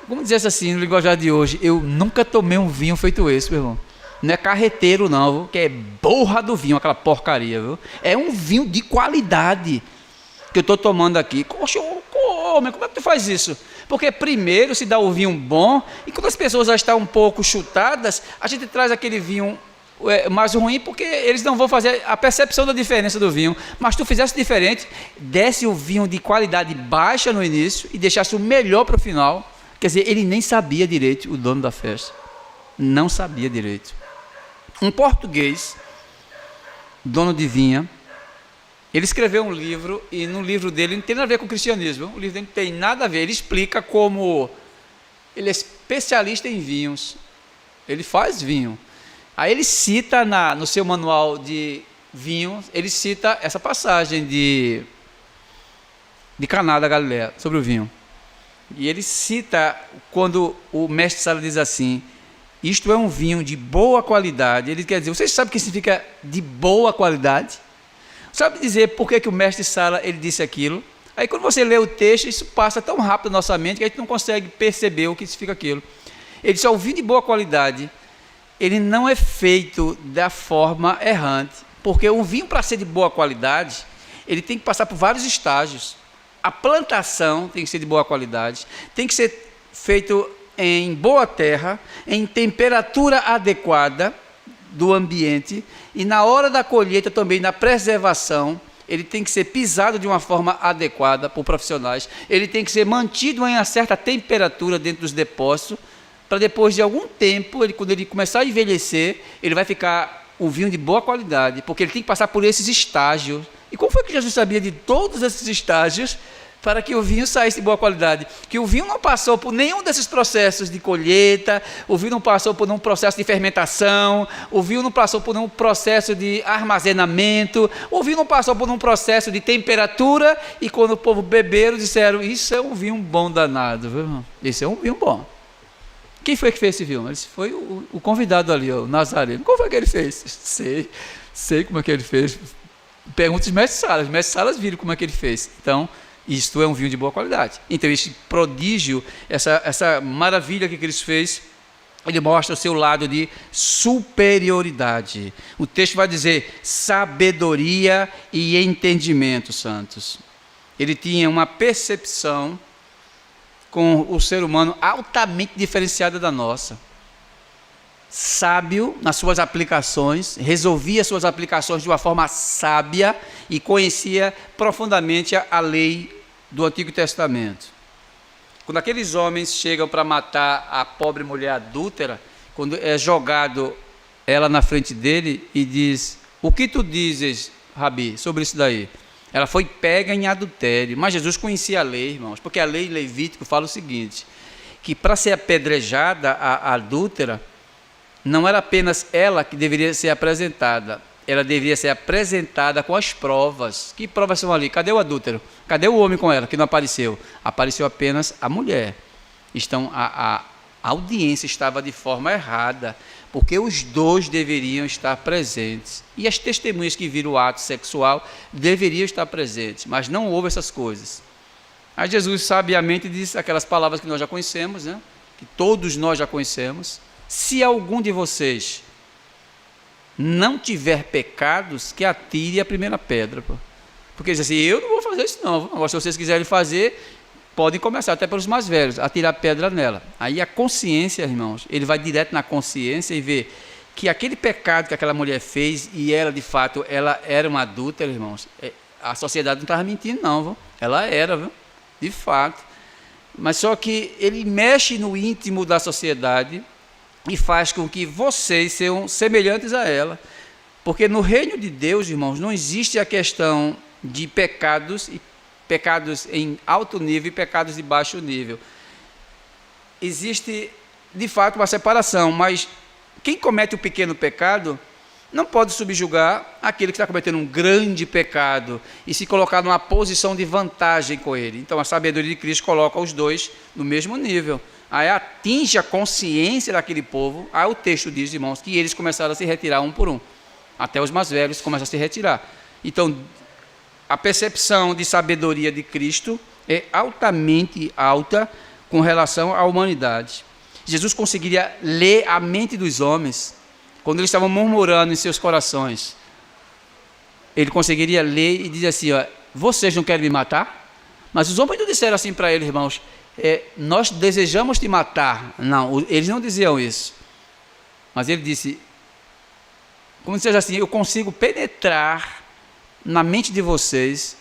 como dissesse assim no linguajar de hoje, eu nunca tomei um vinho feito esse, meu irmão. Não é carreteiro não, viu? Que é borra do vinho, aquela porcaria, viu? É um vinho de qualidade que eu estou tomando aqui. Poxa, homem, como é que tu faz isso? Porque primeiro se dá o vinho bom, e quando as pessoas já estão um pouco chutadas, a gente traz aquele vinho mais ruim, porque eles não vão fazer a percepção da diferença do vinho. Mas tu fizesse diferente, desse o vinho de qualidade baixa no início e deixasse o melhor para o final. Quer dizer, ele nem sabia direito, o dono da festa. Não sabia direito. Um português, dono de vinha, ele escreveu um livro, e no livro dele não tem nada a ver com o cristianismo. O livro dele não tem nada a ver. Ele explica como ele é especialista em vinhos. Ele faz vinho. Aí ele cita no seu manual de vinho, ele cita essa passagem de Caná da Galileia, sobre o vinho. E ele cita quando o mestre Sala diz assim, isto é um vinho de boa qualidade. Ele quer dizer, vocês sabem o que significa de boa qualidade? Sabe dizer por que o mestre Sala ele disse aquilo? Aí quando você lê o texto, isso passa tão rápido na nossa mente que a gente não consegue perceber o que significa aquilo. Ele disse, o vinho de boa qualidade, ele não é feito da forma errante, porque um vinho, para ser de boa qualidade, ele tem que passar por vários estágios. A plantação tem que ser de boa qualidade, tem que ser feito em boa terra, em temperatura adequada do ambiente, e na hora da colheita também, na preservação, ele tem que ser pisado de uma forma adequada por profissionais, ele tem que ser mantido em uma certa temperatura dentro dos depósitos, para depois de algum tempo, quando ele começar a envelhecer, ele vai ficar um vinho de boa qualidade, porque ele tem que passar por esses estágios. E como foi que Jesus sabia de todos esses estágios para que o vinho saísse de boa qualidade? Que o vinho não passou por nenhum desses processos de colheita, o vinho não passou por nenhum processo de fermentação, o vinho não passou por nenhum processo de armazenamento, o vinho não passou por um processo de temperatura, e quando o povo beberam, disseram, isso é um vinho bom danado, viu, irmão? Isso é um vinho bom. Quem foi que fez esse vinho? Esse foi o convidado ali, o Nazareno. Como foi que ele fez? Sei como é que ele fez. Pergunta os mestres Salas. Os mestres Salas viram como é que ele fez. Então, isto é um vinho de boa qualidade. Então, este prodígio, essa maravilha que Cristo fez, ele mostra o seu lado de superioridade. O texto vai dizer sabedoria e entendimento, santos. Ele tinha uma percepção com o ser humano altamente diferenciada da nossa. Sábio nas suas aplicações, resolvia suas aplicações de uma forma sábia e conhecia profundamente a lei do Antigo Testamento. Quando aqueles homens chegam para matar a pobre mulher adúltera, quando é jogado ela na frente dele e diz, o que tu dizes, Rabi, sobre isso daí? Ela foi pega em adultério, mas Jesus conhecia a lei, irmãos, porque a lei Levítico fala o seguinte, que para ser apedrejada a adúltera, não era apenas ela que deveria ser apresentada, ela deveria ser apresentada com as provas. Que provas são ali? Cadê o adúltero? Cadê o homem com ela, que não apareceu? Apareceu apenas a mulher. Então, a audiência estava de forma errada, porque os dois deveriam estar presentes. E as testemunhas que viram o ato sexual deveriam estar presentes, mas não houve essas coisas. Aí Jesus sabiamente disse aquelas palavras que nós já conhecemos, né? Que todos nós já conhecemos. Se algum de vocês não tiver pecados, que atire a primeira pedra. Pô. Porque ele diz assim, eu não vou fazer isso não. Agora, se vocês quiserem fazer, podem começar, até pelos mais velhos, a tirar pedra nela. Aí a consciência, irmãos, ele vai direto na consciência e vê que aquele pecado que aquela mulher fez, e ela, de fato, ela era uma adúltera, irmãos, a sociedade não estava mentindo não, viu? Ela era, viu? De fato. Mas só que ele mexe no íntimo da sociedade e faz com que vocês sejam semelhantes a ela. Porque no reino de Deus, irmãos, não existe a questão de pecados e pecados em alto nível e pecados de baixo nível. Existe, de fato, uma separação, mas quem comete o pequeno pecado não pode subjugar aquele que está cometendo um grande pecado e se colocar numa posição de vantagem com ele. Então, a sabedoria de Cristo coloca os dois no mesmo nível. Aí atinge a consciência daquele povo. Aí o texto diz, irmãos, que eles começaram a se retirar um por um. Até os mais velhos começam a se retirar. Então, a percepção de sabedoria de Cristo é altamente alta com relação à humanidade. Jesus conseguiria ler a mente dos homens quando eles estavam murmurando em seus corações. Ele conseguiria ler e dizer assim, ó, vocês não querem me matar? Mas os homens não disseram assim para ele, irmãos, nós desejamos te matar. Não, eles não diziam isso. Mas ele disse, como se seja assim, eu consigo penetrar na mente de vocês.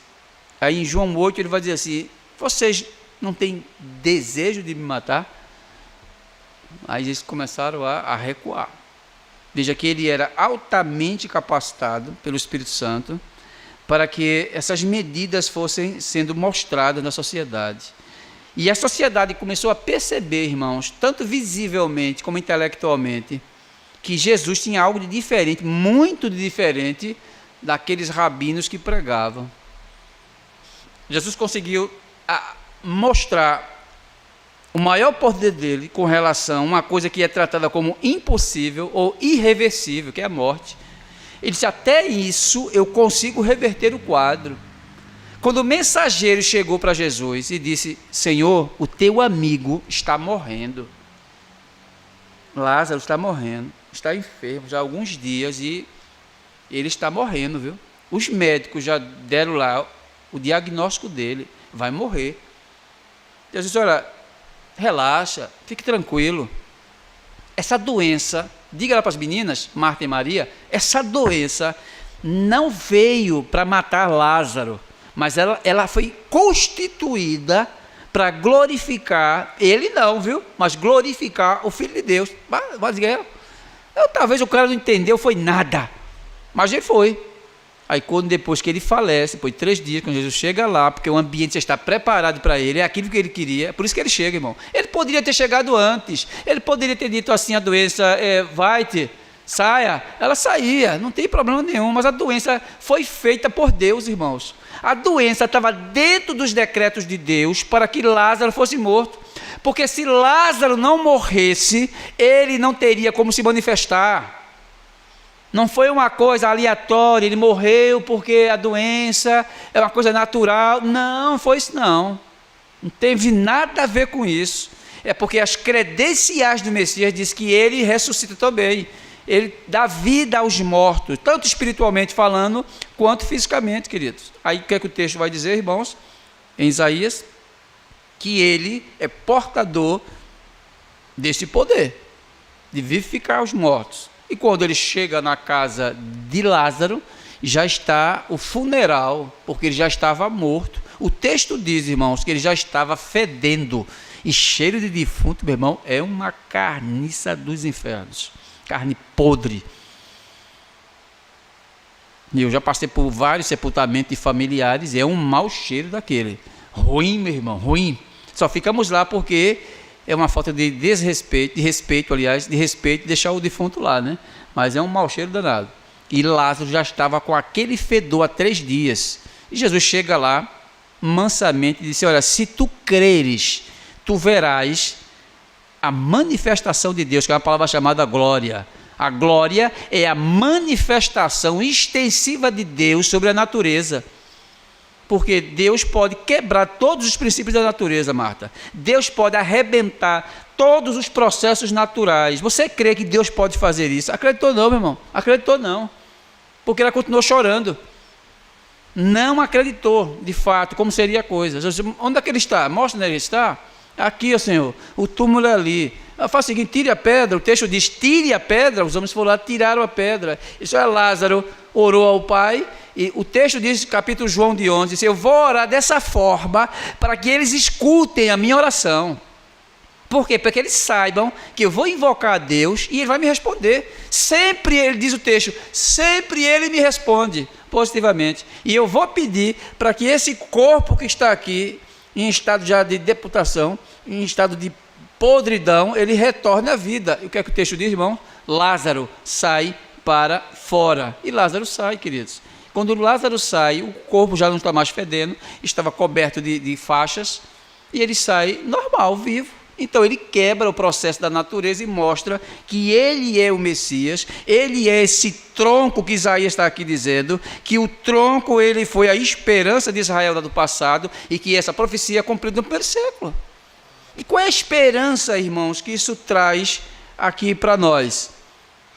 Aí em João 8 ele vai dizer assim, vocês não têm desejo de me matar? Aí eles começaram a recuar. Veja que ele era altamente capacitado pelo Espírito Santo para que essas medidas fossem sendo mostradas na sociedade. E a sociedade começou a perceber, irmãos, tanto visivelmente como intelectualmente, que Jesus tinha algo de diferente, muito diferente daqueles rabinos que pregavam. Jesus conseguiu mostrar o maior poder dele com relação a uma coisa que é tratada como impossível ou irreversível, que é a morte. Ele disse, até isso eu consigo reverter o quadro. Quando o mensageiro chegou para Jesus e disse, Senhor, o teu amigo está morrendo. Lázaro está morrendo, está enfermo já há alguns dias e ele está morrendo, viu? Os médicos já deram lá o diagnóstico dele, vai morrer. Jesus disse, olha, relaxa, fique tranquilo. Essa doença, diga lá para as meninas, Marta e Maria, essa doença não veio para matar Lázaro, mas ela foi constituída para glorificar, ele não, viu? Mas glorificar o Filho de Deus. Mas talvez o cara não entendeu, foi nada, mas ele foi. Aí quando depois que ele falece, depois de 3 dias, quando Jesus chega lá, porque o ambiente já está preparado para ele, é aquilo que ele queria, é por isso que ele chega, irmão. Ele poderia ter chegado antes, ele poderia ter dito assim, a doença, vai-te, saia, ela saía, não tem problema nenhum, mas a doença foi feita por Deus, irmãos. A doença estava dentro dos decretos de Deus para que Lázaro fosse morto, porque se Lázaro não morresse, ele não teria como se manifestar. Não foi uma coisa aleatória, ele morreu porque a doença é uma coisa natural. Não, foi isso não. Não teve nada a ver com isso. É porque as credenciais do Messias diz que ele ressuscita também. Ele dá vida aos mortos, tanto espiritualmente falando, quanto fisicamente, queridos. Aí o que é que o texto vai dizer, irmãos? Em Isaías, que ele é portador desse poder, de vivificar os mortos. E quando ele chega na casa de Lázaro, já está o funeral, porque ele já estava morto. O texto diz, irmãos, que ele já estava fedendo. E cheiro de defunto, meu irmão, é uma carniça dos infernos. Carne podre. E eu já passei por vários sepultamentos de familiares, e é um mau cheiro daquele. Ruim, meu irmão, ruim. Só ficamos lá porque é uma falta de desrespeito, de respeito, deixar o defunto lá, né? Mas é um mau cheiro danado. E Lázaro já estava com aquele fedor há 3 dias. E Jesus chega lá, mansamente, e disse, olha, se tu creres, tu verás a manifestação de Deus, que é uma palavra chamada glória. A glória é a manifestação extensiva de Deus sobre a natureza. Porque Deus pode quebrar todos os princípios da natureza, Marta. Deus pode arrebentar todos os processos naturais. Você crê que Deus pode fazer isso? Acreditou não, meu irmão. Acreditou não. Porque ela continuou chorando. Não acreditou, de fato, como seria a coisa. Jesus, onde é que ele está? Mostra onde ele está. Aqui, ó Senhor, o túmulo é ali. Faz o seguinte, tire a pedra. O texto diz, tire a pedra. Os homens foram lá, tiraram a pedra. Isso é Lázaro, orou ao Pai. E o texto diz, capítulo João de 11, diz, eu vou orar dessa forma para que eles escutem a minha oração. Por quê? Para que eles saibam que eu vou invocar a Deus e Ele vai me responder. Sempre, ele diz o texto, sempre Ele me responde positivamente. E eu vou pedir para que esse corpo que está aqui, em estado já de deputação, em estado de podridão, ele retorne à vida. E o que é que o texto diz, irmão? Lázaro sai para fora. E Lázaro sai, queridos. Quando Lázaro sai, o corpo já não está mais fedendo, estava coberto de faixas, e ele sai normal, vivo. Então ele quebra o processo da natureza e mostra que ele é o Messias, ele é esse tronco que Isaías está aqui dizendo, que o tronco ele foi a esperança de Israel do passado, e que essa profecia é cumprida no primeiro século. E qual é a esperança, irmãos, que isso traz aqui para nós?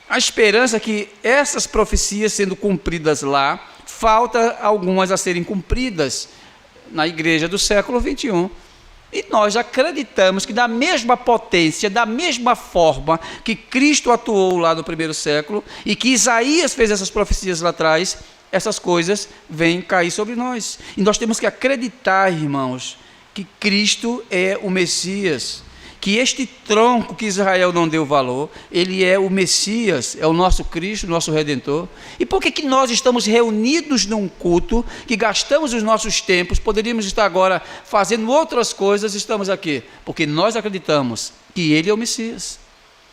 A esperança que essas profecias sendo cumpridas lá, falta algumas a serem cumpridas na igreja do século 21. E nós acreditamos que da mesma potência, da mesma forma que Cristo atuou lá no primeiro século e que Isaías fez essas profecias lá atrás, essas coisas vêm cair sobre nós. E nós temos que acreditar, irmãos, que Cristo é o Messias, que este tronco que Israel não deu valor, ele é o Messias, é o nosso Cristo, o nosso Redentor. E por que nós estamos reunidos num culto, que gastamos os nossos tempos, poderíamos estar agora fazendo outras coisas, estamos aqui? Porque nós acreditamos que ele é o Messias,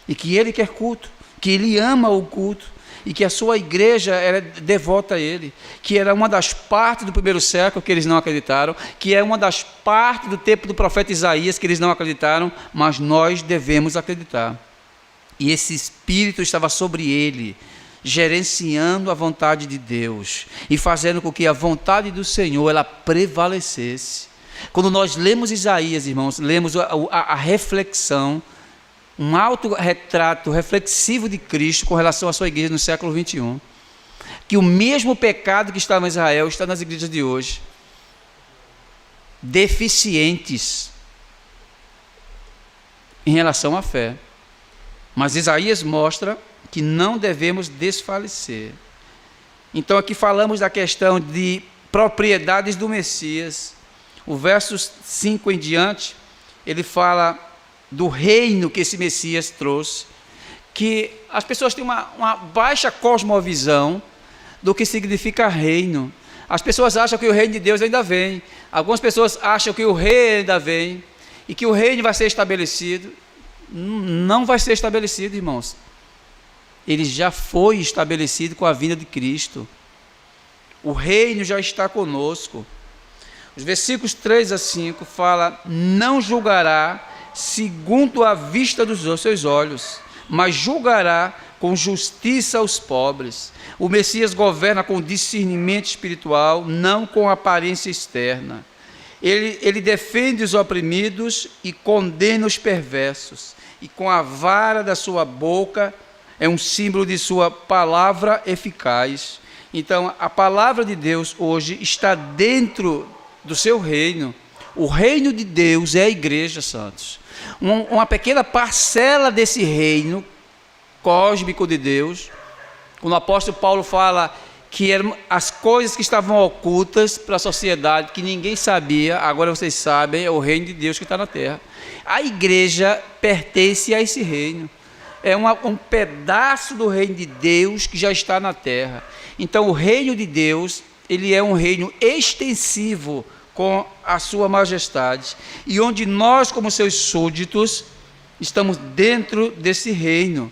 e que ele quer culto, que ele ama o culto, e que a sua igreja era devota a ele, que era uma das partes do primeiro século que eles não acreditaram, que é uma das partes do tempo do profeta Isaías que eles não acreditaram, mas nós devemos acreditar. E esse Espírito estava sobre ele, gerenciando a vontade de Deus e fazendo com que a vontade do Senhor ela prevalecesse. Quando nós lemos Isaías, irmãos, lemos a reflexão, um autorretrato reflexivo de Cristo com relação à sua igreja no século 21. Que o mesmo pecado que estava em Israel está nas igrejas de hoje. Deficientes em relação à fé. Mas Isaías mostra que não devemos desfalecer. Então aqui falamos da questão de propriedades do Messias. O verso 5 em diante, ele fala do reino que esse Messias trouxe, que as pessoas têm uma baixa cosmovisão do que significa reino. As pessoas acham que o reino de Deus ainda vem. Algumas pessoas acham que o reino ainda vem e que o reino vai ser estabelecido. Não vai ser estabelecido, irmãos. Ele já foi estabelecido com a vinda de Cristo. O reino já está conosco. Os versículos 3 a 5 fala: não julgará segundo a vista dos seus olhos, mas julgará com justiça aos pobres. O Messias governa com discernimento espiritual, não com aparência externa. Ele defende os oprimidos e condena os perversos. E com a vara da sua boca é um símbolo de sua palavra eficaz. Então, a palavra de Deus hoje está dentro do seu reino. O reino de Deus é a igreja, santos. Uma pequena parcela desse reino cósmico de Deus. Quando o apóstolo Paulo fala que eram as coisas que estavam ocultas para a sociedade, que ninguém sabia, agora vocês sabem, é o reino de Deus que está na terra. A igreja pertence a esse reino. É um pedaço do reino de Deus que já está na terra. Então o reino de Deus, ele é um reino extensivo com a sua majestade, e onde nós, como seus súditos, estamos dentro desse reino.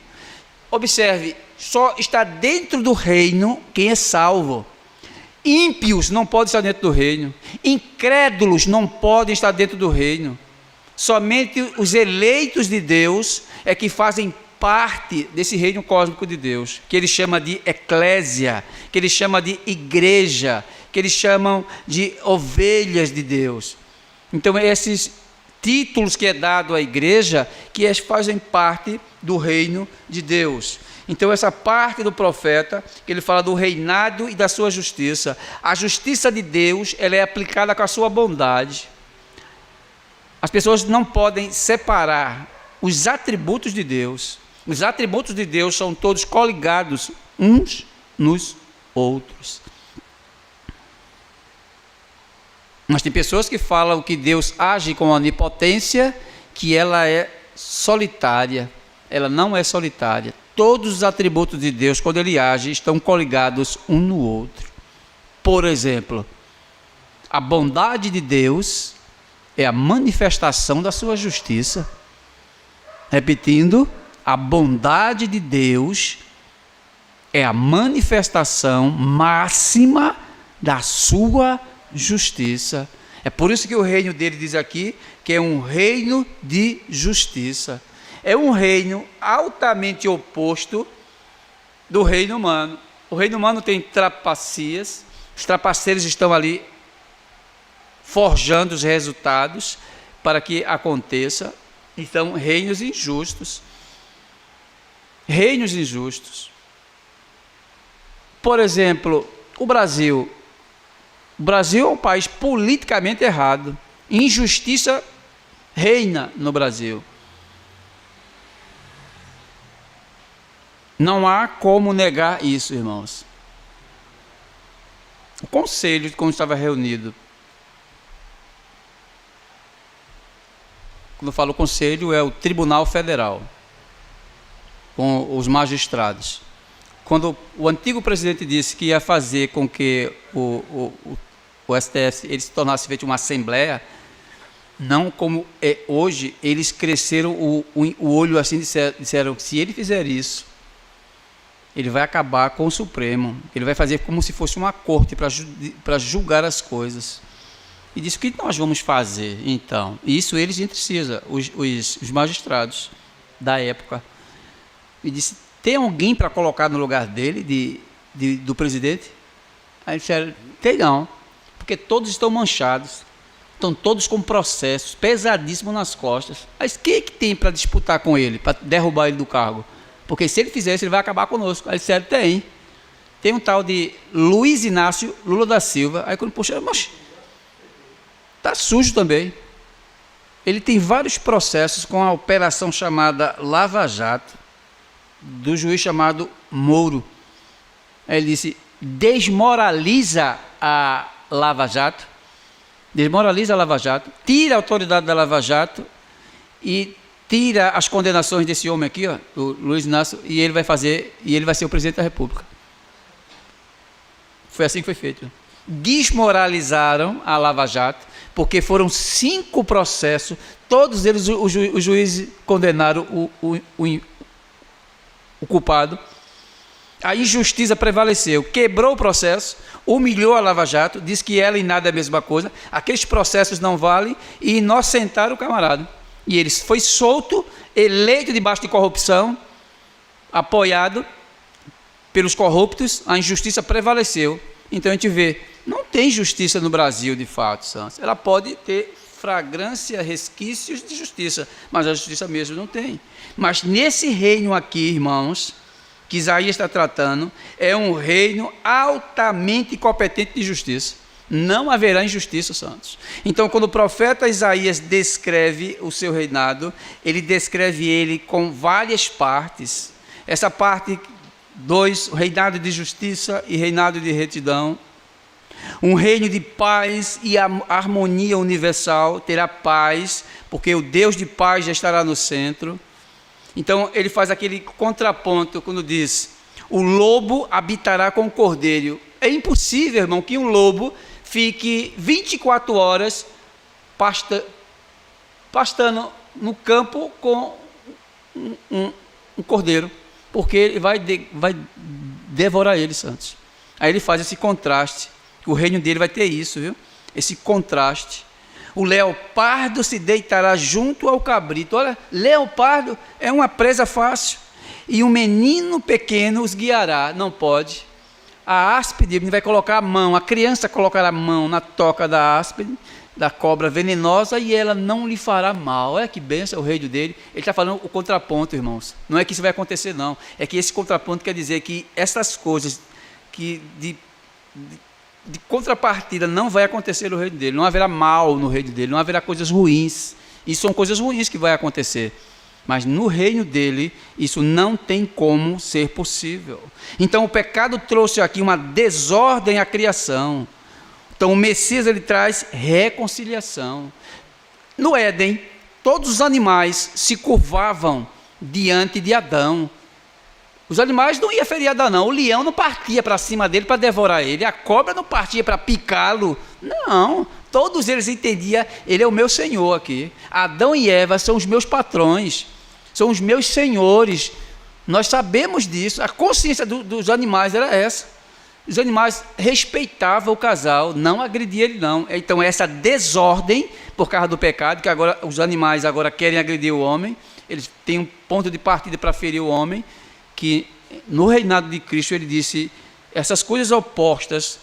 Observe, só está dentro do reino quem é salvo. Ímpios não podem estar dentro do reino. Incrédulos não podem estar dentro do reino. Somente os eleitos de Deus é que fazem parte desse reino cósmico de Deus, que ele chama de eclésia, que ele chama de igreja, que eles chamam de ovelhas de Deus. Então, esses títulos que é dado à igreja, que fazem parte do reino de Deus. Então, essa parte do profeta, que ele fala do reinado e da sua justiça. A justiça de Deus, ela é aplicada com a sua bondade. As pessoas não podem separar os atributos de Deus. Os atributos de Deus são todos coligados uns nos outros. Mas tem pessoas que falam que Deus age com onipotência, que ela é solitária. Ela não é solitária. Todos os atributos de Deus, quando ele age, estão coligados um no outro. Por exemplo, a bondade de Deus é a manifestação da sua justiça. Repetindo, a bondade de Deus é a manifestação máxima da sua justiça. É por isso que o reino dele diz aqui que é um reino de justiça. É um reino altamente oposto do reino humano. O reino humano tem trapacias, os trapaceiros estão ali forjando os resultados para que aconteça. Então, reinos injustos. Reinos injustos. Por exemplo, o Brasil. O Brasil é um país politicamente errado. Injustiça reina no Brasil. Não há como negar isso, irmãos. O conselho, quando estava reunido, quando eu falo conselho, é o Tribunal Federal, com os magistrados. Quando o antigo presidente disse que ia fazer com que o STF ele se tornasse feito uma assembleia, não como é hoje, eles cresceram o olho assim, disseram que se ele fizer isso, ele vai acabar com o Supremo, ele vai fazer como se fosse uma corte para julgar as coisas. E disse: o que nós vamos fazer então? Isso eles entre si, os magistrados da época. E disse: tem alguém para colocar no lugar dele, do presidente? Aí disseram: tem não, porque todos estão manchados, estão todos com processos pesadíssimos nas costas. Mas quem é que tem para disputar com ele, para derrubar ele do cargo? Porque se ele fizer isso, ele vai acabar conosco. Aí disseram: tem um tal de Luiz Inácio Lula da Silva. Aí quando puxaram: mas está sujo também. Ele tem vários processos com a operação chamada Lava Jato, do juiz chamado Moro. Aí ele disse: desmoraliza a Lava Jato, tira a autoridade da Lava Jato e tira as condenações desse homem aqui, ó, do Luiz Inácio, e ele vai ser o presidente da República. Foi assim que foi feito. Desmoralizaram a Lava Jato, porque foram 5 processos, todos eles os juízes condenaram o culpado. A injustiça prevaleceu, quebrou o processo, humilhou a Lava Jato, disse que ela e nada é a mesma coisa, aqueles processos não valem, e inocentaram o camarada. E ele foi solto, eleito debaixo de corrupção, apoiado pelos corruptos, a injustiça prevaleceu. Então a gente vê, não tem justiça no Brasil de fato, Santos. Ela pode ter fragrância, resquícios de justiça, mas a justiça mesmo não tem. Mas nesse reino aqui, irmãos, que Isaías está tratando, é um reino altamente competente de justiça. Não haverá injustiça, santos. Então, quando o profeta Isaías descreve o seu reinado, ele descreve ele com várias partes. Essa parte 2, o reinado de justiça e reinado de retidão. Um reino de paz e harmonia universal, terá paz, porque o Deus de paz já estará no centro. Então, ele faz aquele contraponto quando diz, o lobo habitará com o cordeiro. É impossível, irmão, que um lobo fique 24 horas pastando no campo com um cordeiro, porque ele vai devorar ele, santos. Aí ele faz esse contraste, o reino dele vai ter isso, viu? Esse contraste. O leopardo se deitará junto ao cabrito. Olha, leopardo é uma presa fácil. E um menino pequeno os guiará. Não pode. A áspide vai colocar a mão, a criança colocará a mão na toca da áspide, da cobra venenosa, e ela não lhe fará mal. Olha que bênção, o reino dele. Ele está falando o contraponto, irmãos. Não é que isso vai acontecer, não. É que esse contraponto quer dizer que essas coisas que de contrapartida não vai acontecer no reino dele. Não haverá mal no reino dele, não haverá coisas ruins. E são coisas ruins que vai acontecer. Mas no reino dele, isso não tem como ser possível. Então o pecado trouxe aqui uma desordem à criação. Então o Messias, ele traz reconciliação. No Éden, todos os animais se curvavam diante de Adão. Os animais não iam ferir Adão, não. O leão não partia para cima dele para devorar ele. A cobra não partia para picá-lo. Não, todos eles entendiam, ele é o meu Senhor aqui. Adão e Eva são os meus patrões, são os meus senhores. Nós sabemos disso. A consciência dos animais era essa. Os animais respeitavam o casal, não agrediam ele, não. Então essa desordem, por causa do pecado, que agora os animais agora querem agredir o homem, eles têm um ponto de partida para ferir o homem, que no reinado de Cristo ele disse, essas coisas opostas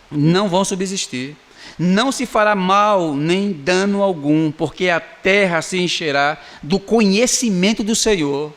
não vão subsistir. Não se fará mal nem dano algum, porque a terra se encherá do conhecimento do Senhor.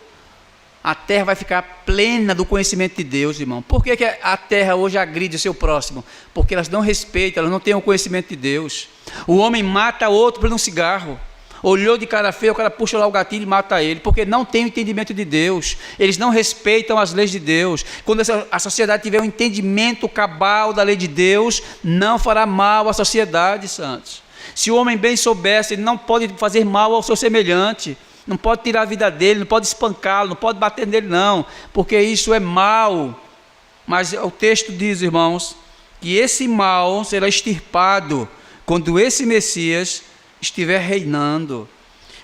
A terra vai ficar plena do conhecimento de Deus, irmão. Por que a terra hoje agride o seu próximo? Porque elas não respeitam, elas não têm o conhecimento de Deus. O homem mata outro por um cigarro. Olhou de cara feia, o cara puxa lá o gatilho e mata ele, porque não tem o entendimento de Deus. Eles não respeitam as leis de Deus. Quando a sociedade tiver um entendimento cabal da lei de Deus, não fará mal à sociedade, santos. Se o homem bem soubesse, ele não pode fazer mal ao seu semelhante, não pode tirar a vida dele, não pode espancá-lo, não pode bater nele, não, porque isso é mal. Mas o texto diz, irmãos, que esse mal será extirpado quando esse Messias estiver reinando.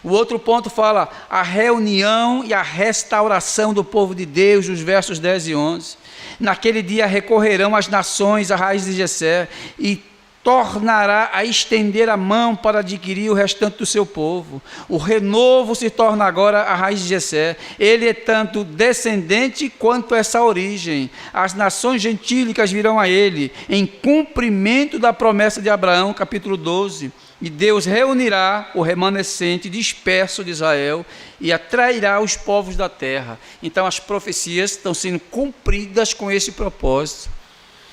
O outro ponto fala a reunião e a restauração do povo de Deus, os versos 10 e 11. Naquele dia recorrerão as nações à raiz de Jessé e tornará a estender a mão para adquirir o restante do seu povo. O renovo se torna agora a raiz de Jessé. Ele é tanto descendente quanto essa origem. As nações gentílicas virão a ele, em cumprimento da promessa de Abraão, capítulo 12. E Deus reunirá o remanescente disperso de Israel e atrairá os povos da terra. Então as profecias estão sendo cumpridas com esse propósito.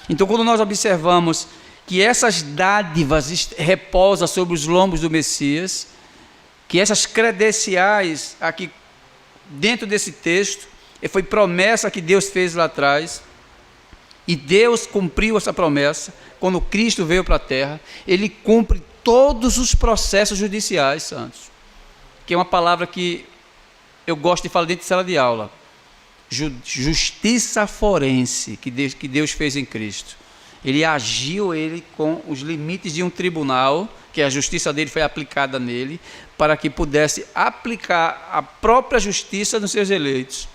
Então quando nós observamos que essas dádivas repousam sobre os lombos do Messias, que essas credenciais aqui dentro desse texto, foi promessa que Deus fez lá atrás, E Deus cumpriu essa promessa quando Cristo veio para a terra. Ele cumpre todos os processos judiciais, santos. Que é uma palavra que eu gosto de falar dentro de sala de aula. Justiça forense que Deus fez em Cristo. Ele agiu com os limites de um tribunal, que a justiça dele foi aplicada nele, para que pudesse aplicar a própria justiça nos seus eleitos.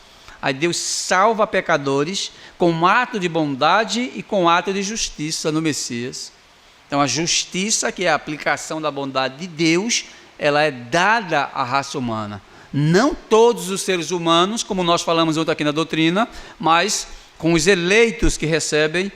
Aí Deus salva pecadores com um ato de bondade e com um ato de justiça no Messias. Então a justiça, que é a aplicação da bondade de Deus, ela é dada à raça humana. Não todos os seres humanos, como nós falamos ontem aqui na doutrina, mas com os eleitos que recebem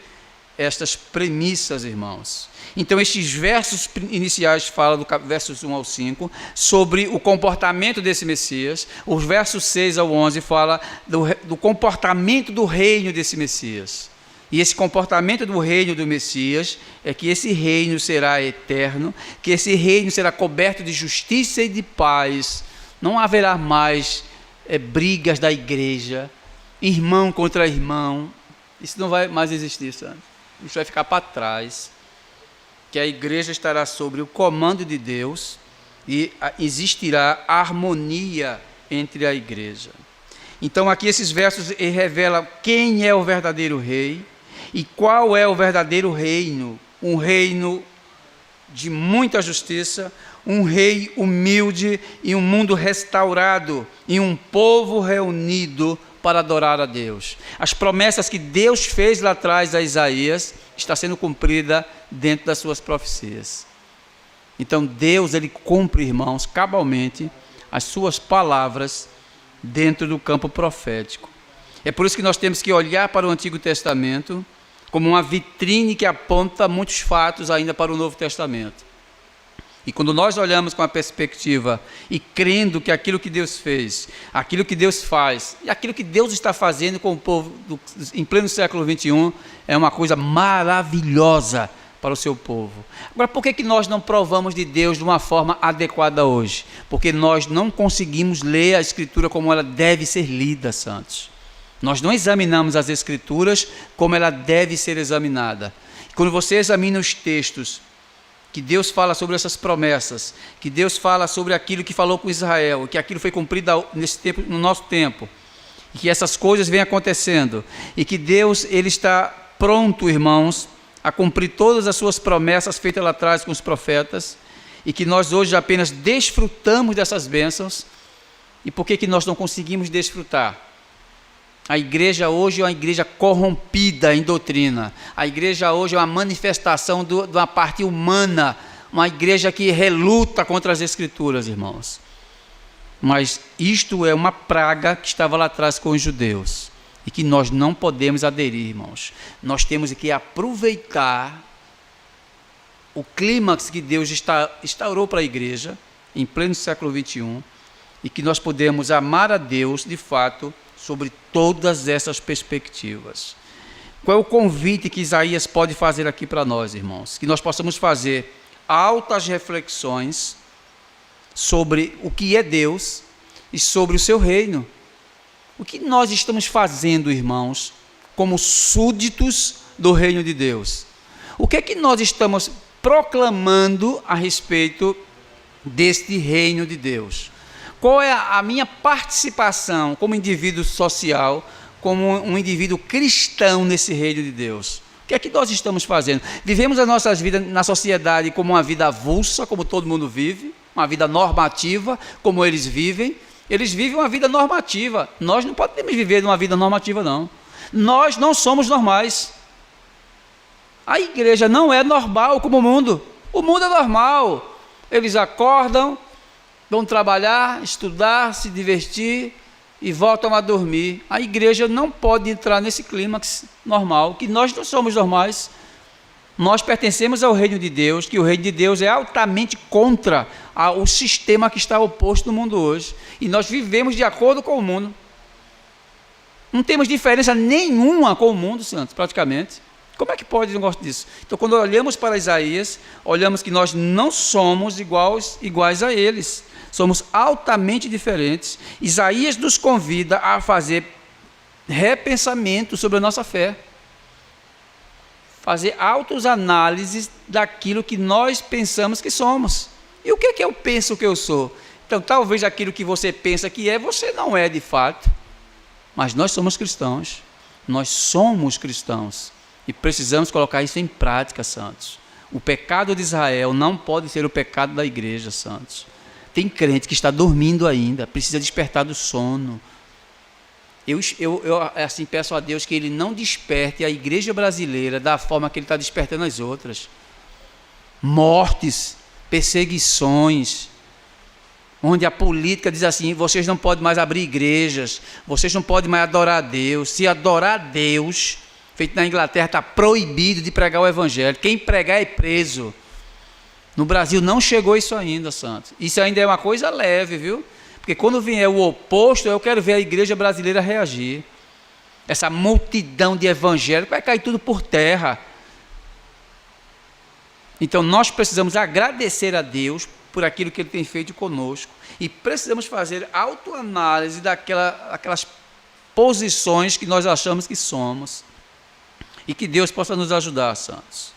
estas premissas, irmãos. Então estes versos iniciais falam, do versos 1 ao 5, sobre o comportamento desse Messias. Os versos 6 ao 11 fala do comportamento do reino desse Messias. E esse comportamento do reino do Messias é que esse reino será eterno, que esse reino será coberto de justiça e de paz. Não haverá mais brigas da igreja, irmão contra irmão. Isso não vai mais existir, sabe? Isso vai ficar para trás. Que a igreja estará sob o comando de Deus e existirá harmonia entre a igreja. Então aqui esses versos revelam quem é o verdadeiro rei e qual é o verdadeiro reino. Um reino de muita justiça, um rei humilde e um mundo restaurado e um povo reunido para adorar a Deus. As promessas que Deus fez lá atrás a Isaías está sendo cumprida dentro das suas profecias. Então Deus, ele cumpre, irmãos, cabalmente as suas palavras dentro do campo profético. É por isso que nós temos que olhar para o Antigo Testamento como uma vitrine que aponta muitos fatos ainda para o Novo Testamento. E quando nós olhamos com a perspectiva e crendo que aquilo que Deus fez, aquilo que Deus faz e aquilo que Deus está fazendo com o povo em pleno século XXI é uma coisa maravilhosa para o seu povo. Agora, por que nós não provamos de Deus de uma forma adequada hoje? Porque nós não conseguimos ler a Escritura como ela deve ser lida, santos. Nós não examinamos as Escrituras como ela deve ser examinada. Quando você examina os textos que Deus fala sobre essas promessas, que Deus fala sobre aquilo que falou com Israel, que aquilo foi cumprido nesse tempo, no nosso tempo, e que essas coisas vêm acontecendo, e que Deus, ele está pronto, irmãos, a cumprir todas as suas promessas feitas lá atrás com os profetas, e que nós hoje apenas desfrutamos dessas bênçãos. E por que nós não conseguimos desfrutar? A igreja hoje é uma igreja corrompida em doutrina. A igreja hoje é uma manifestação de uma parte humana, uma igreja que reluta contra as Escrituras, irmãos. Mas isto é uma praga que estava lá atrás com os judeus e que nós não podemos aderir, irmãos. Nós temos que aproveitar o clímax que Deus instaurou para a igreja em pleno século XXI e que nós podemos amar a Deus de fato sobre todas essas perspectivas. Qual é o convite que Isaías pode fazer aqui para nós, irmãos? Que nós possamos fazer altas reflexões sobre o que é Deus e sobre o seu reino. O que nós estamos fazendo, irmãos, como súditos do reino de Deus? O que é que nós estamos proclamando a respeito deste reino de Deus? Qual é a minha participação como indivíduo social, como um indivíduo cristão nesse reino de Deus? O que é que nós estamos fazendo? Vivemos as nossas vidas na sociedade como uma vida avulsa, como todo mundo vive, uma vida normativa, como eles vivem. Eles vivem uma vida normativa. Nós não podemos viver uma vida normativa, não. Nós não somos normais. A igreja não é normal como o mundo. O mundo é normal. Eles acordam, vão trabalhar, estudar, se divertir e voltam a dormir. A igreja não pode entrar nesse clímax normal, que nós não somos normais. Nós pertencemos ao reino de Deus, que o reino de Deus é altamente contra o sistema que está oposto no mundo hoje. E nós vivemos de acordo com o mundo. Não temos diferença nenhuma com o mundo, santos, praticamente. Como é que pode um negócio disso? Então, quando olhamos para Isaías, olhamos que nós não somos iguais a eles. Somos altamente diferentes. Isaías nos convida a fazer repensamento sobre a nossa fé. fazer autoanálises daquilo que nós pensamos que somos. E o que é que eu penso que eu sou? Então, talvez aquilo que você pensa que é, você não é de fato. Mas nós somos cristãos. Nós somos cristãos. E precisamos colocar isso em prática, santos. O pecado de Israel não pode ser o pecado da igreja, santos. Tem crente que está dormindo ainda, precisa despertar do sono. Eu assim peço a Deus que Ele não desperte a igreja brasileira da forma que Ele está despertando as outras. Mortes, perseguições, onde a política diz assim, vocês não podem mais abrir igrejas, vocês não podem mais adorar a Deus. Se adorar a Deus, feito na Inglaterra, está proibido de pregar o evangelho. Quem pregar é preso. No Brasil não chegou isso ainda, santos. Isso ainda é uma coisa leve, viu? Porque quando vier o oposto, eu quero ver a igreja brasileira reagir. Essa multidão de evangélicos vai cair tudo por terra. Então nós precisamos agradecer a Deus por aquilo que Ele tem feito conosco. E precisamos fazer autoanálise daquelas posições que nós achamos que somos. E que Deus possa nos ajudar, santos.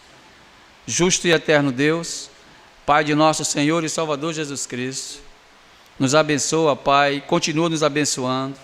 Justo e eterno Deus, Pai de nosso Senhor e Salvador Jesus Cristo, nos abençoa, Pai, continua nos abençoando,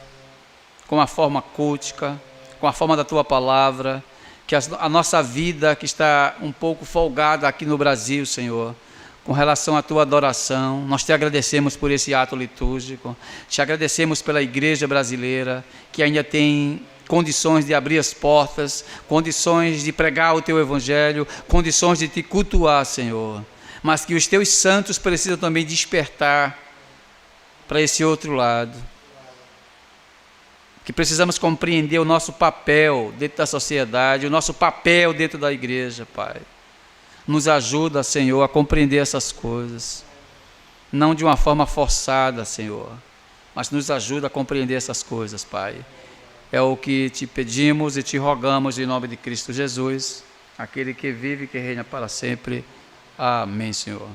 com a forma cultica, com a forma da Tua Palavra, que a nossa vida que está um pouco folgada aqui no Brasil, Senhor, com relação à Tua adoração, nós Te agradecemos por esse ato litúrgico, Te agradecemos pela igreja brasileira, que ainda tem condições de abrir as portas, condições de pregar o Teu Evangelho, condições de Te cultuar, Senhor, mas que os Teus santos precisam também despertar para esse outro lado, que precisamos compreender o nosso papel dentro da sociedade, o nosso papel dentro da igreja, Pai. Nos ajuda, Senhor, a compreender essas coisas, não de uma forma forçada, Senhor, mas nos ajuda a compreender essas coisas, Pai. É o que Te pedimos e Te rogamos em nome de Cristo Jesus, aquele que vive e que reina para sempre. Amém, Senhor.